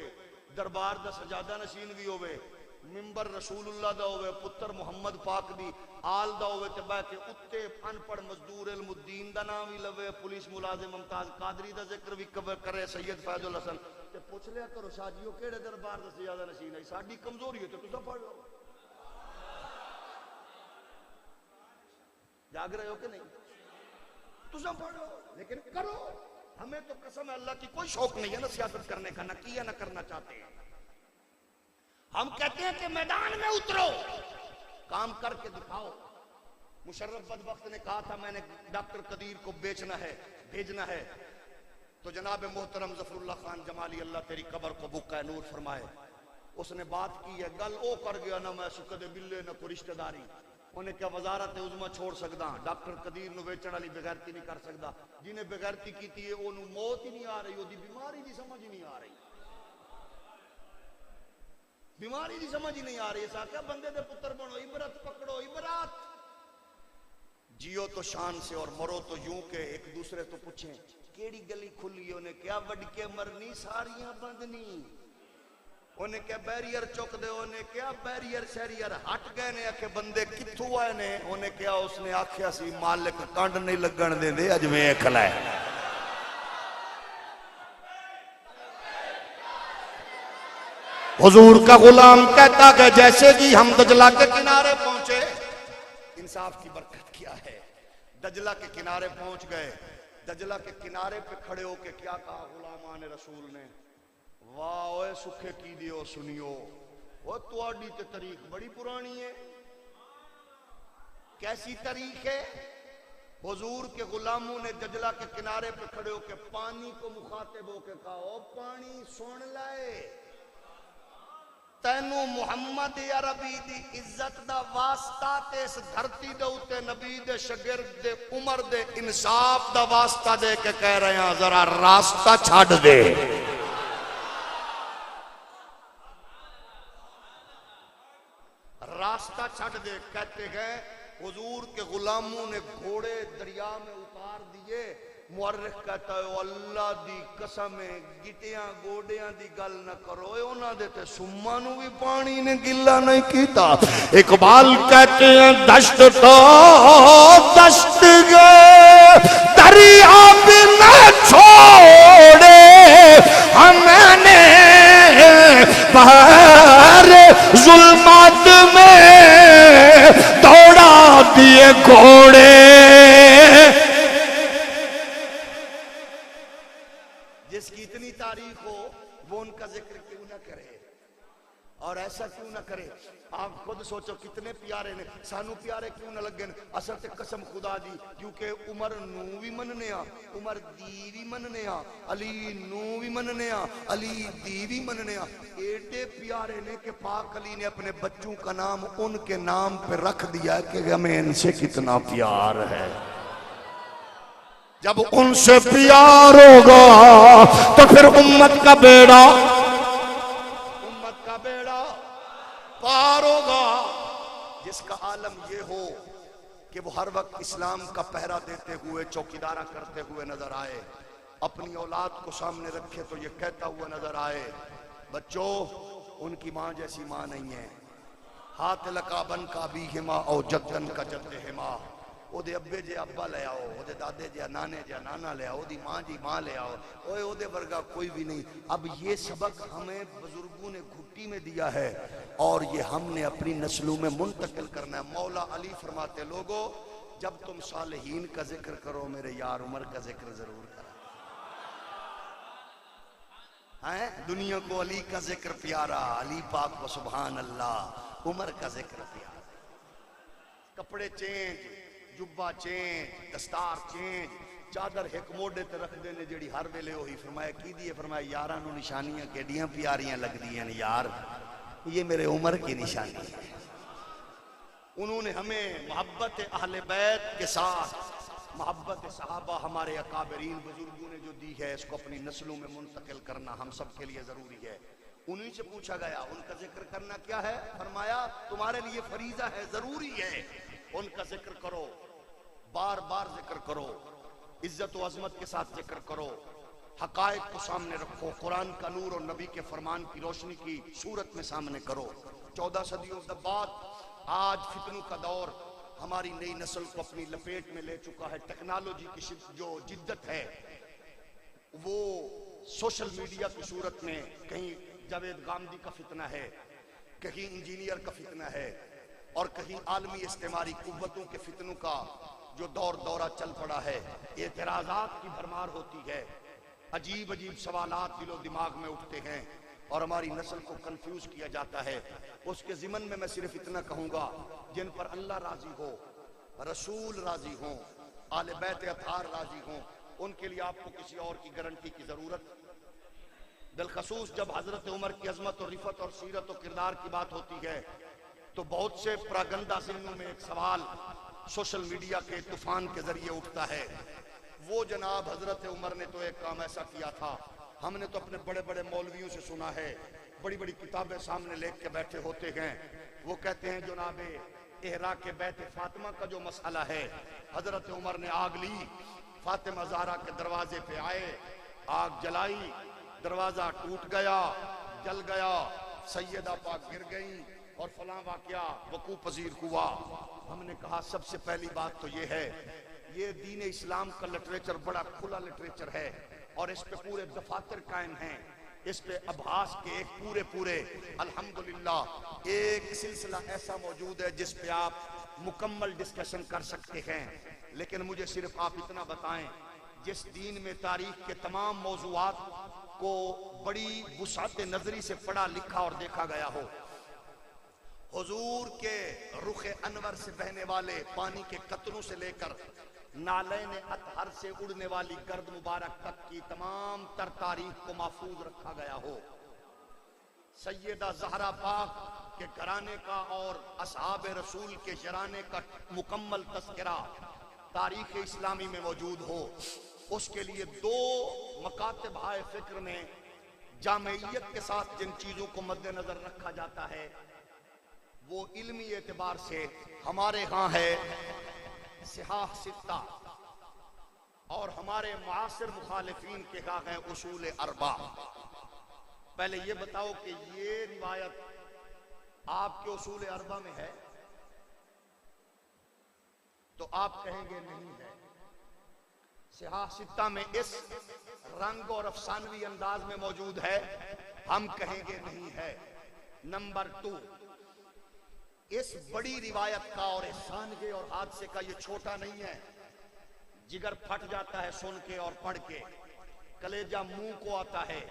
दरबार दा सजादा नशीन भी होवे, मिंबर रसूलुल्लाह दा होवे, पुत्र मुहम्मद पाक दी आल दा होवे, ते बह के उत्ते अनपढ़ मजदूर अलमुद्दीन दा नाम भी लवे, पुलिस मुलाजिम मुमताज कादरी दा जिक्र भी करे, सैयद फैजुल हसन, ते पूछ लिया करो शाजियो केड़े दरबार दा सजादा नशीन है? साडी कमजोरी है तो तुसा पढ़ लो। जाग रहे हो कि नहीं? तुसा पढ़ो, लेकिन करो। हमें तो कसम है अल्लाह की कोई शौक नहीं है ना सियासत करने का, ना किया ना करना चाहते हैं। हम कहते हैं कि मैदान में उतरो, काम करके दिखाओ। मुशर्रफ बदबख्त ने कहा था मैंने डॉक्टर कदीर को बेचना है, भेजना है, तो जनाब मोहतरम जफरुल्लाह खान जमाली अल्लाह तेरी कब्र को बुक्का नूर फरमाए, उसने बात की है, गल ओ कर गया ना मैं सुकदे बिल्ले ना कोई रिश्तेदारी, उन्हें क्या वजारत उज़मा छोड़ सकदा, डॉक्टर कदीर नु वेचण वाली बेगैरती नहीं कर सकदा, जिन्हें बेगैरती की है ओनू मौत ही नहीं आ रही, ओदी बीमारी दी समझ ही नहीं आ रही, बीमारी दी समझ ही नहीं आ रही। ऐसा क्या बंदे दे पुत्र बनो, इबरत पकड़ो, इबरत जियो तो शान से और मरो तो यूं के एक दूसरे तो पूछें केड़ी गली खुली, उन्हें क्या वड के मरनी सारियां बंदनी, उन्हें क्या बैरियर चुक दे, उन्हें क्या बैरियर शैरियर हट गए ने, आखे बंदे कित्थों आए ने, उन्हें क्या उसने आख्या सी मालिक कंड नहीं लगन देंदे अज वेख लै। हुजूर का गुलाम कहता कि जैसे कि हम दजला के किनारे पहुंचे, इंसाफ की बरकत क्या है, दजला के किनारे पहुंच गए, दजला के किनारे पे खड़े होके क्या कहा गुलामान रसूल ने, वाह ओए सुखे की दियो सुनियो, वो तुहाडी ते तारीख बड़ी पुरानी है। कैसी तारीख है? हुजूर के गुलामों ने दजला के किनारे पे खड़े होके पानी को मुखातिब होके कहा, ओ पानी सुन लाए, तैनू मुहम्मद अरबी दी इज्जत दा वास्ता ते इस धरती दे उत्ते नबी दे शागिर्द दे उमर दे इंसाफ दा वास्ता दे के कह रहे हैं जरा रास्ता छड़ दे। रास्ता छड़ दे कहते गए, हुजूर के गुलामों ने घोड़े दरिया में उतार दिए। मुअर्रिख कहता है अल्लाह दी कसम है गिटियां गोडियां दी गल न करो, उन्हां दे ते सुम्मा नू भी पानी ने गिला नहीं कीता। इकबाल कहते हैं दश्त तो दश्त गए दरिया भी न छोड़े, हमने पर जुल्मत में दौड़ा दिए घोड़े। जिसकी इतनी तारीफ हो वो उनका जिक्र क्यों ना करे, और ऐसा क्यों ना करे। आप खुद सोचो कितने प्यारे ने, सानू प्यारे क्यों ना लगे। असल ते कसम खुदा दी, क्योंकि उमर नू भी मनने आ, उमर दी भी मनने आ, अली नू भी मनने आ, अली दी भी मनने आ। एडे प्यारे ने कि पाक अली ने अपने बच्चों का नाम उनके नाम पे रख दिया कि हमें इनसे कितना प्यार है। जब उनसे प्यार होगा तो फिर उम्मत का बेड़ा पार होगा। जिसका आलम ये हो कि वो हर वक्त इस्लाम का पहरा देते हुए चौकीदारा करते हुए नजर आए, अपनी औलाद को सामने रखे तो ये कहता हुआ नजर आए, बच्चों उनकी माँ जैसी माँ नहीं है। हाथ लकाबन का भी हिमा और जद्दन का जद्दे हिमा, ओदे अब्बे जे अब्बा ले आओ, ओदे दादे जे नाने जे नाना ले आओ, ओदी माँ जी माँ ले आओ, ओए ओदे वर्गा कोई भी नहीं। अब ये सबक हमें बुजुर्गों ने घुट्टी में दिया है और ये हमने अपनी नस्लों में मुंतकिल करना है। मौला अली फरमाते, लोगों जब तुम सालेहीन का जिक्र करो मेरे यार उमर का जिक्र जरूर करो। हैं दुनिया को अली का जिक्र प्यारा, अली पाक को सुभान अल्लाह, उमर का जिक्र प्यारा। कपड़े चेंज, जुब्बा चेंज, दस्तार चेंज, चादर एक मोडे ते रख देने जेड़ी हर वेले वही। फरमाया की दी है? फरमाया यारां नूं निशानियां केडियां प्यारियां लगदियां ने यार, ये मेरे उमर की निशानी है। उन्होंने हमें मोहब्बत अहले बैत के साथ मोहब्बत सहाबा हमारे अकाबरीन बुजुर्गों ने जो दी है, इसको अपनी नस्लों में मुंतकिल करना हम सब के लिए जरूरी है। उन्हीं से पूछा गया उनका जिक्र करना क्या है? फरमाया तुम्हारे लिए फरीजा है, जरूरी है, उनका जिक्र करो, बार बार जिक्र करो, इज्जत व अजमत के साथ जिक्र करो, हकायक को सामने रखो, कुरान का नूर और नबी के फरमान की रोशनी की सूरत में सामने करो। 14 सदियों के बाद आज फितनों का दौर हमारी नई नस्ल को अपनी लपेट में ले चुका है। टेक्नोलॉजी की जो जिद्दत है वो सोशल मीडिया की सूरत में कहीं जावेद गांधी का फितना है, कहीं इंजीनियर का फितना है, और कहीं आलमी इस्तेमारी कुव्वतों के फितनों का जो दौरा चल पड़ा है। एतराजात की भरमार होती है, अजीब अजीब सवालात दिलो दिमाग में उठते हैं और हमारी नस्ल को कंफ्यूज किया जाता है। उसके ज़िमन में मैं सिर्फ इतना कहूंगा, जिन पर अल्लाह राजी हो, रसूल राजी हो, आले बैत अतार राजी हो, उनके लिए आपको किसी और की गारंटी की जरूरत। बिलखसूस जब हजरत उमर की अजमत और रिफत और सीरत और किरदार की बात होती है तो बहुत से प्रागंदा ज़हनों में एक सवाल सोशल मीडिया के तूफान के जरिए उठता है, वो जनाब हजरत उमर ने तो एक काम ऐसा किया था, हमने तो अपने बड़े बड़े मौलवियों से सुना है, बड़ी बड़ी किताबें सामने लेके के बैठे होते हैं, वो कहते हैं जनाबे एहरा के बैत फातिमा का जो मसला है, हजरत उमर ने आग ली, फातिमा ज़हरा के दरवाजे पे आए, आग जलाई, दरवाजा टूट गया, जल गया, सैयदा पाक गिर गई और फलां वाकया वकू पजीर हुआ। हमने कहा सबसे पहली बात तो ये है, ये दीन इस्लाम का लिटरेचर बड़ा खुला लिटरेचर है और इस पे पूरे दफातर कायम हैं, इस पे अभास के एक पूरे पूरे अल्हम्दुलिल्लाह एक सिलसिला ऐसा मौजूद है जिस पे आप मुकम्मल डिस्कशन कर सकते हैं। लेकिन मुझे सिर्फ आप इतना बताएं, जिस दीन में तारीख के तमाम मौजूआत को बड़ी वुसात नजरी से पढ़ा लिखा और देखा गया हो, हुजूर के रुख अनवर से बहने वाले पानी के कतरों से लेकर नालैन अतहर से उड़ने वाली गर्द मुबारक तक की तमाम तर तारीख को महफूज रखा गया हो, सैयदा ज़हरा पाक के घराने का और असहाब रसूल के शराने का मुकम्मल तस्करा तारीख इस्लामी में मौजूद हो, उसके लिए दो मकातब हाय फिक्र में जामियत के साथ जिन चीजों को मद्देनजर रखा जाता है वो इल्मी एतबार से हमारे यहाँ है सिहाह सित्ता और हमारे मुआसिर मुखालिफीन के यहाँ है उसूल अरबा। पहले ये बताओ कि ये रिवायत आपके उसूल अरबा में है? तो आप कहेंगे नहीं है। सिहाह सित्ता में इस रंग और अफसानवी अंदाज में मौजूद है, हम कहेंगे नहीं है। नंबर 2, इस बड़ी रिवायत का और इस सानगे और हादसे का ये छोटा नहीं है, जिगर फट जाता है सुन के और पढ़ के, कलेजा मुंह को आता है।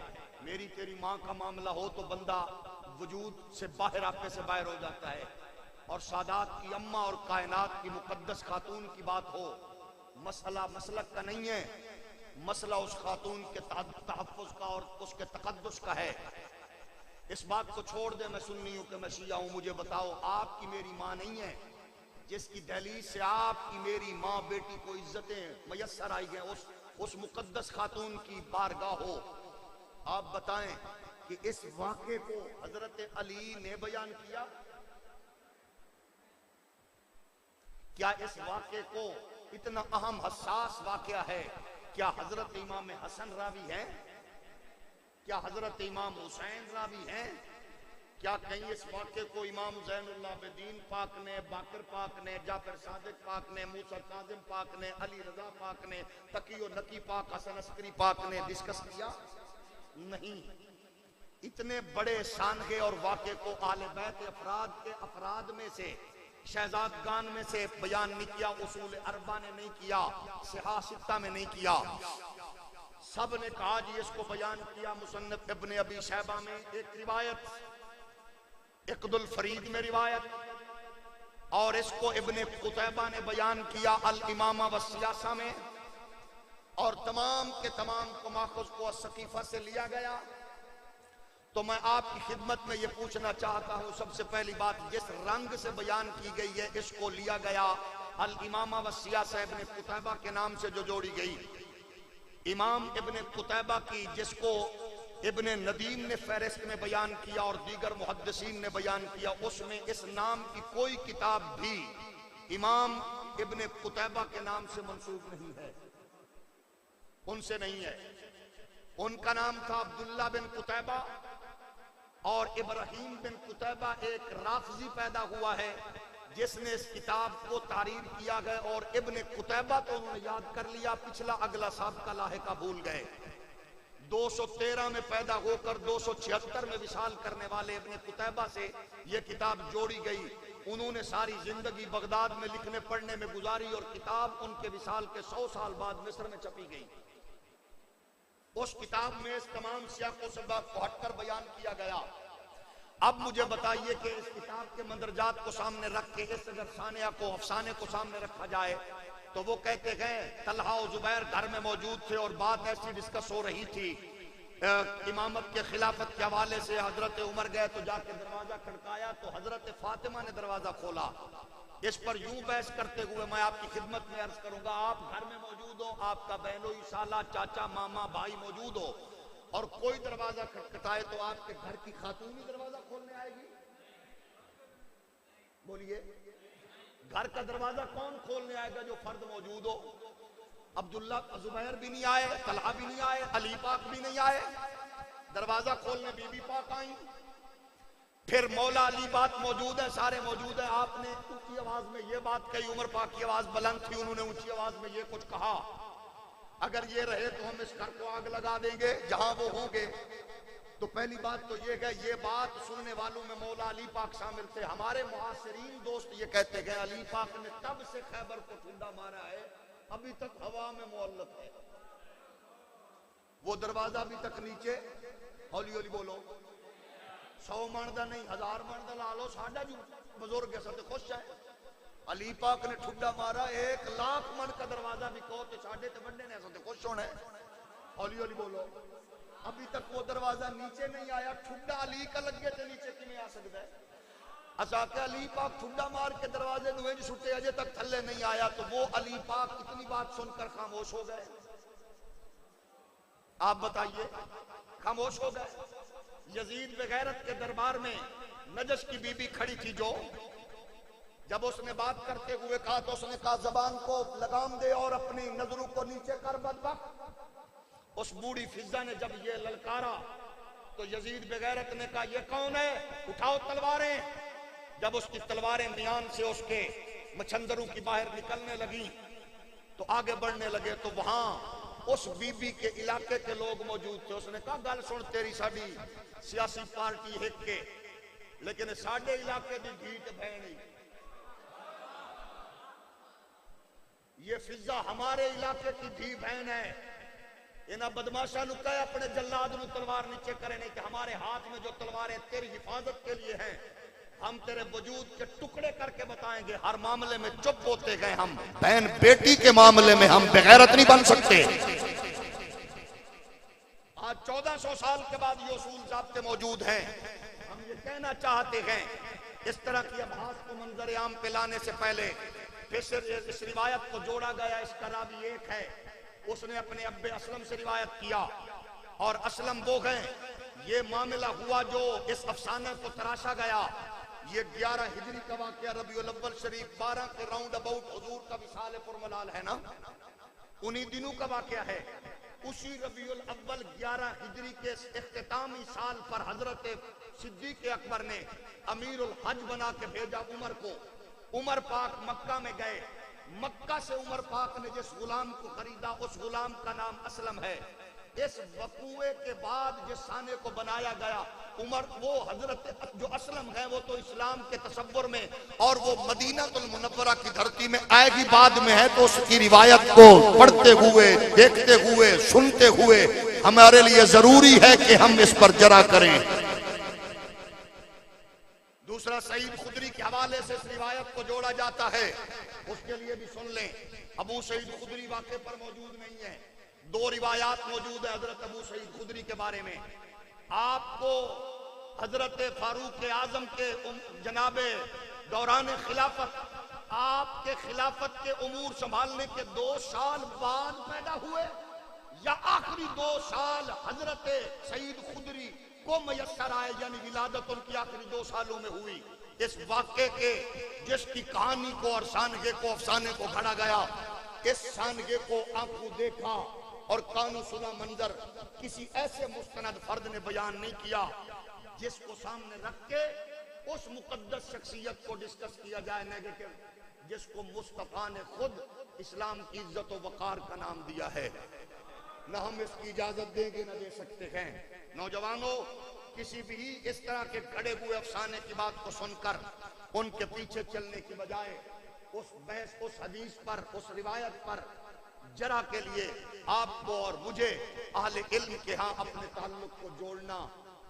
मेरी तेरी माँ का मामला हो तो बंदा वजूद से बाहर, आपे से बाहर हो जाता है। और सादात की अम्मा और कायनात की मुकद्दस खातून की बात हो, मसला मसलक का नहीं है, मसला उस खातून के तहफ़्फ़ुज़ का और उसके तक़द्दुस का है। इस बात को छोड़ दे मैं सुन्नी हूं कि मैं शिया हूं, मुझे बताओ आपकी मेरी माँ नहीं है जिसकी दहलीज से आपकी मेरी माँ बेटी को इज्जतें मयस्सर आई हैं, उस मुकद्दस खातून की बारगाह हो। आप बताएं कि इस वाक़े को हजरत अली ने बयान किया? क्या इस वाक़े को, इतना अहम हसास वाक़या है, क्या हजरत इमाम हसन रावी हैं? क्या हजरत इमाम हुसैन रावी हैं? क्या कहीं इस वाक़े को इमाम ज़ैनुल आबिदीन पाक ने, बाकर पाक ने, जाफर सादिक पाक ने, मूसा काज़िम पाक ने, अली रज़ा पाक ने, तकी और नकी पाक, हसन अस्करी पाक ने डिस्कस किया? नहीं। इतने बड़े शानगे और वाक़े को आले बैत अफराद के अफराद में से, शहजादगान में से बयान नहीं किया, उसूल अरबा ने नहीं किया, सिहाह सित्ता में नहीं किया। सब ने कहा जी इसको बयान किया मुसन्नफ इब्ने अबी शैबा में एक रिवायत, इक़दुल फरीद में रिवायत, और इसको इब्ने कुतैबा ने बयान किया अल इमामा व सियासा में, और तमाम के तमाम को माखुज़ को सकीफा से लिया गया। तो मैं आपकी खिदमत में ये पूछना चाहता हूँ, सबसे पहली बात, जिस रंग से बयान की गई है इसको लिया गया अल इमामा व सियासा इब्ने कुतैबा के नाम से जो जोड़ी गई। इमाम इब्ने कुतैबा की, जिसको इब्ने नदीम ने फहरिस्त में बयान किया और दीगर मुहद्दिसीन ने बयान किया, उसमें इस नाम की कोई किताब भी इमाम इब्ने कुतैबा के नाम से मंसूब नहीं है, उनसे नहीं है। उनका नाम था अब्दुल्ला बिन कुतैबा, और इब्राहिम बिन कुतैबा एक राफजी पैदा हुआ है जिसने इस किताब को तारीर किया गया, और इब्ने कुतैबा तो उन्होंने याद कर लिया, पिछला अगला साबिका लाहिका भूल गए। 213 में पैदा होकर 276 में विसाल करने वाले इब्ने कुतैबा से यह किताब जोड़ी गई। उन्होंने सारी जिंदगी बगदाद में लिखने पढ़ने में गुजारी, और किताब उनके विसाल के 100 साल बाद मिस्र में छपी गई। उस किताब में इस तमाम सियाक़ो सबब को हटकर बयान किया गया। अब मुझे बताइए कि इस किताब के मंदरजात को सामने रख के इस अफसाने को अफसाने को सामने रखा जाए तो वो कहते गए तलहा और जुबैर घर में मौजूद थे और बात ऐसी डिस्कस हो रही थी, इमामत के खिलाफत के हवाले से। हजरत उमर गए तो जाके दरवाजा खड़काया तो हजरत फातिमा ने दरवाजा खोला। इस पर यूं बहस करते हुए मैं आपकी खिदमत में अर्ज करूंगा, आप घर में मौजूद हो, आपका बहनोई साला चाचा मामा भाई मौजूद हो, और कोई दरवाजा खटखटाए तो आपके घर की खातून ही दरवाजा खोलने आएगी? बोलिए, घर का दरवाजा कौन खोलने आएगा जो फर्द मौजूद हो? अब्दुल्ला जुबैर भी नहीं आए, तलहा भी नहीं आए, अली पाक भी नहीं आए, दरवाजा खोलने बीबी पाक आई। फिर मौला अली बात मौजूद है, सारे मौजूद है। आपने ऊंची आवाज में ये बात कही, उमर पाक की आवाज बुलंद थी, उन्होंने ऊंची आवाज में ये कुछ कहा, अगर ये रहे तो हम इस घर को आग लगा देंगे जहां वो होंगे। तो पहली बात तो ये है, ये बात सुनने वालों में मौला अली पाक शामिल थे। हमारे मुआसिरीन दोस्त ये कहते गए अली पाक ने तब से खैबर को ठुंडा मारा है, अभी तक हवा में मुअल्लक है, वो दरवाजा अभी तक नीचे। हौली हौली बोलो, 100 मन का नहीं 1000 मन का ला लो, साडा जो बुजुर्ग है खुश है। अली पाक ने ठुड्डा मारा, 1 लाख मन का दरवाजा भी कहो तो साढ़े तो बंदे ने ऐसा खुश होना है। हौली हौली बोलो, अभी तक वो दरवाजा नीचे नहीं आया। ठुड्डा अली का लगे तो नीचे किमें आ सकता है? असा के अली पाक ठुड्डा मार के दरवाजे नुए छुट्टे अजय तक थल्ले नहीं आया, तो वो अली पाक इतनी बात सुनकर खामोश हो गए। आप बताइए, खामोश हो गए। यजीद बेगैरत के दरबार में नजश की बीबी खड़ी थी, जो जब उसने बात करते हुए कहा तो उसने कहा जबान को लगाम दे और अपनी नजरों को नीचे कर बदबख्त। उस बूढ़ी फिजा ने जब ये ललकारा तो यजीद बेगैरत ने कहा ये कौन है, उठाओ तलवारें। जब उसकी तलवारें मियान से उसके मछंदरों की बाहर निकलने लगी तो आगे बढ़ने लगे, तो वहां उस बीबी के इलाके के लोग मौजूद थे। उसने कहा गल सुन, तेरी साड़ी सियासी पार्टी हिक के, लेकिन साडे इलाके की धीट बहनी, ये फिजा हमारे इलाके की धी बहन है। इन्हें बदमाशा नु कहे अपने जल्लाद नु तलवार नीचे करे, नहीं कि हमारे हाथ में जो तलवारें तेरी हिफाजत के लिए हैं, हम तेरे वजूद के टुकड़े करके बताएंगे। हर मामले में चुप होते गए हम, बहन बेटी के मामले में हम बेगैरत नहीं बन सकते। आज 1400 साल के बाद ये उसूल ज़ाब्ते मौजूद हैं। हम ये कहना चाहते हैं, इस तरह की आभास को मंजर आम पे लाने से पहले फिर इस रिवायत को जोड़ा गया। इसका रावी एक है, उसने अपने अब्बे असलम से रिवायत किया, और असलम वो गए। ये मामला हुआ जो इस अफसाने को तराशा गया। ये 11 हिजरी का वाक़या, रबीउल अव्वल शरीफ 12 के राउंड अबाउट हुजूर का विसाल पुरमलाल है ना, उन्हीं दिनों का वाक़या है। उसी रबीउल अव्वल 11 हिजरी के इख्तितामी साल पर हजरत सिद्दीक़ अकबर ने अमीरुल हज बना के भेजा उमर को। उमर पाक मक्का में गए। मक्का से उमर पाक ने जिस गुलाम को खरीदा उस गुलाम का नाम असलम है। इस वकूए के बाद जिस साने को बनाया गया, उमर वो हजरत जो असलम खत्म है वो तो इस्लाम के तसव्वुर में, और वो मदीनातुल मुनव्वरा की धरती में आएगी बाद में है, तो उसकी रिवायत को पढ़ते हुए, देखते हुए, सुनते हुए हमारे लिए जरूरी है कि हम इस पर जरा करें। दूसरा, सईद खुदरी के हवाले से इस रिवायत को जोड़ा जाता है, उसके लिए भी सुन लें। अबू सईद खुदरी वाक़े पर मौजूद नहीं है, दो रिवायात मौजूद है हजरत अबू सईद खुदरी के बारे में। आपको हजरत फारूक आजम के जनाबे दौरान खिलाफत, आपके खिलाफत के उमूर संभालने के 2 साल बाद पैदा हुए, या आखिरी 2 साल हजरत सईद खुदरी को मयस्सर आए, यानी विलादत उनकी आखिरी 2 सालों में हुई। इस वाक़े के जिसकी कहानी को और सानगे को, अफसाने को घड़ा गया, इस सानगे को आंखों देखा और कानों सुना मंजर किसी ऐसे मुस्तनद फर्द ने बयान नहीं किया जिसको सामने रख के उस मुकद्दस शख्सियत को डिस्कस किया जाए नेगेटिव, जिसको मुस्तफा ने खुद इस्लाम की इज्जत व वकार का नाम दिया है। न हम इसकी इजाजत देंगे न दे सकते हैं। नौजवानों, किसी भी इस तरह के खड़े हुए अफसाने की बात को सुनकर उनके पीछे चलने की बजाय उस बहस, उस हदीस पर, उस रिवायत पर जरा के लिए आपको और मुझे अहले इल्म के यहाँ अपने ताल्लुक को जोड़ना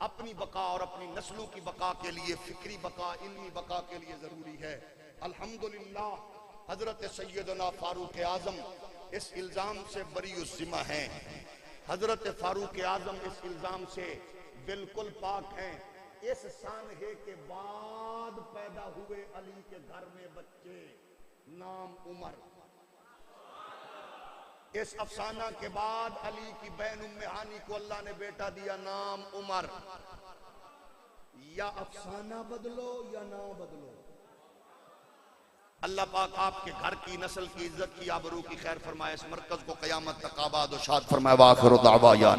अपनी बका और अपनी नस्लों की बका के लिए, फिक्री बका, इल्मी बका के लिए जरूरी है। अल्हम्दुलिल्लाह हजरत सैयदना फारूक आजम इस इल्जाम से बरीउस जिम्मा हैं। हजरत फारूक आजम इस इल्जाम से बिल्कुल पाक हैं। इस सानहे के बाद पैदा हुए अली के घर में बच्चे, नाम उमर। इस अफसाना के बाद अली की बहन उम्मे हानी को अल्लाह ने बेटा दिया, नाम उमर। या अफसाना बदलो या ना बदलो। अल्लाह पाक आपके घर की, नस्ल की इज्जत की, आबरू की खैर फरमाए। इस मरकज को क़यामत तक आबाद और शाद फरमाए। वाखिर दावा या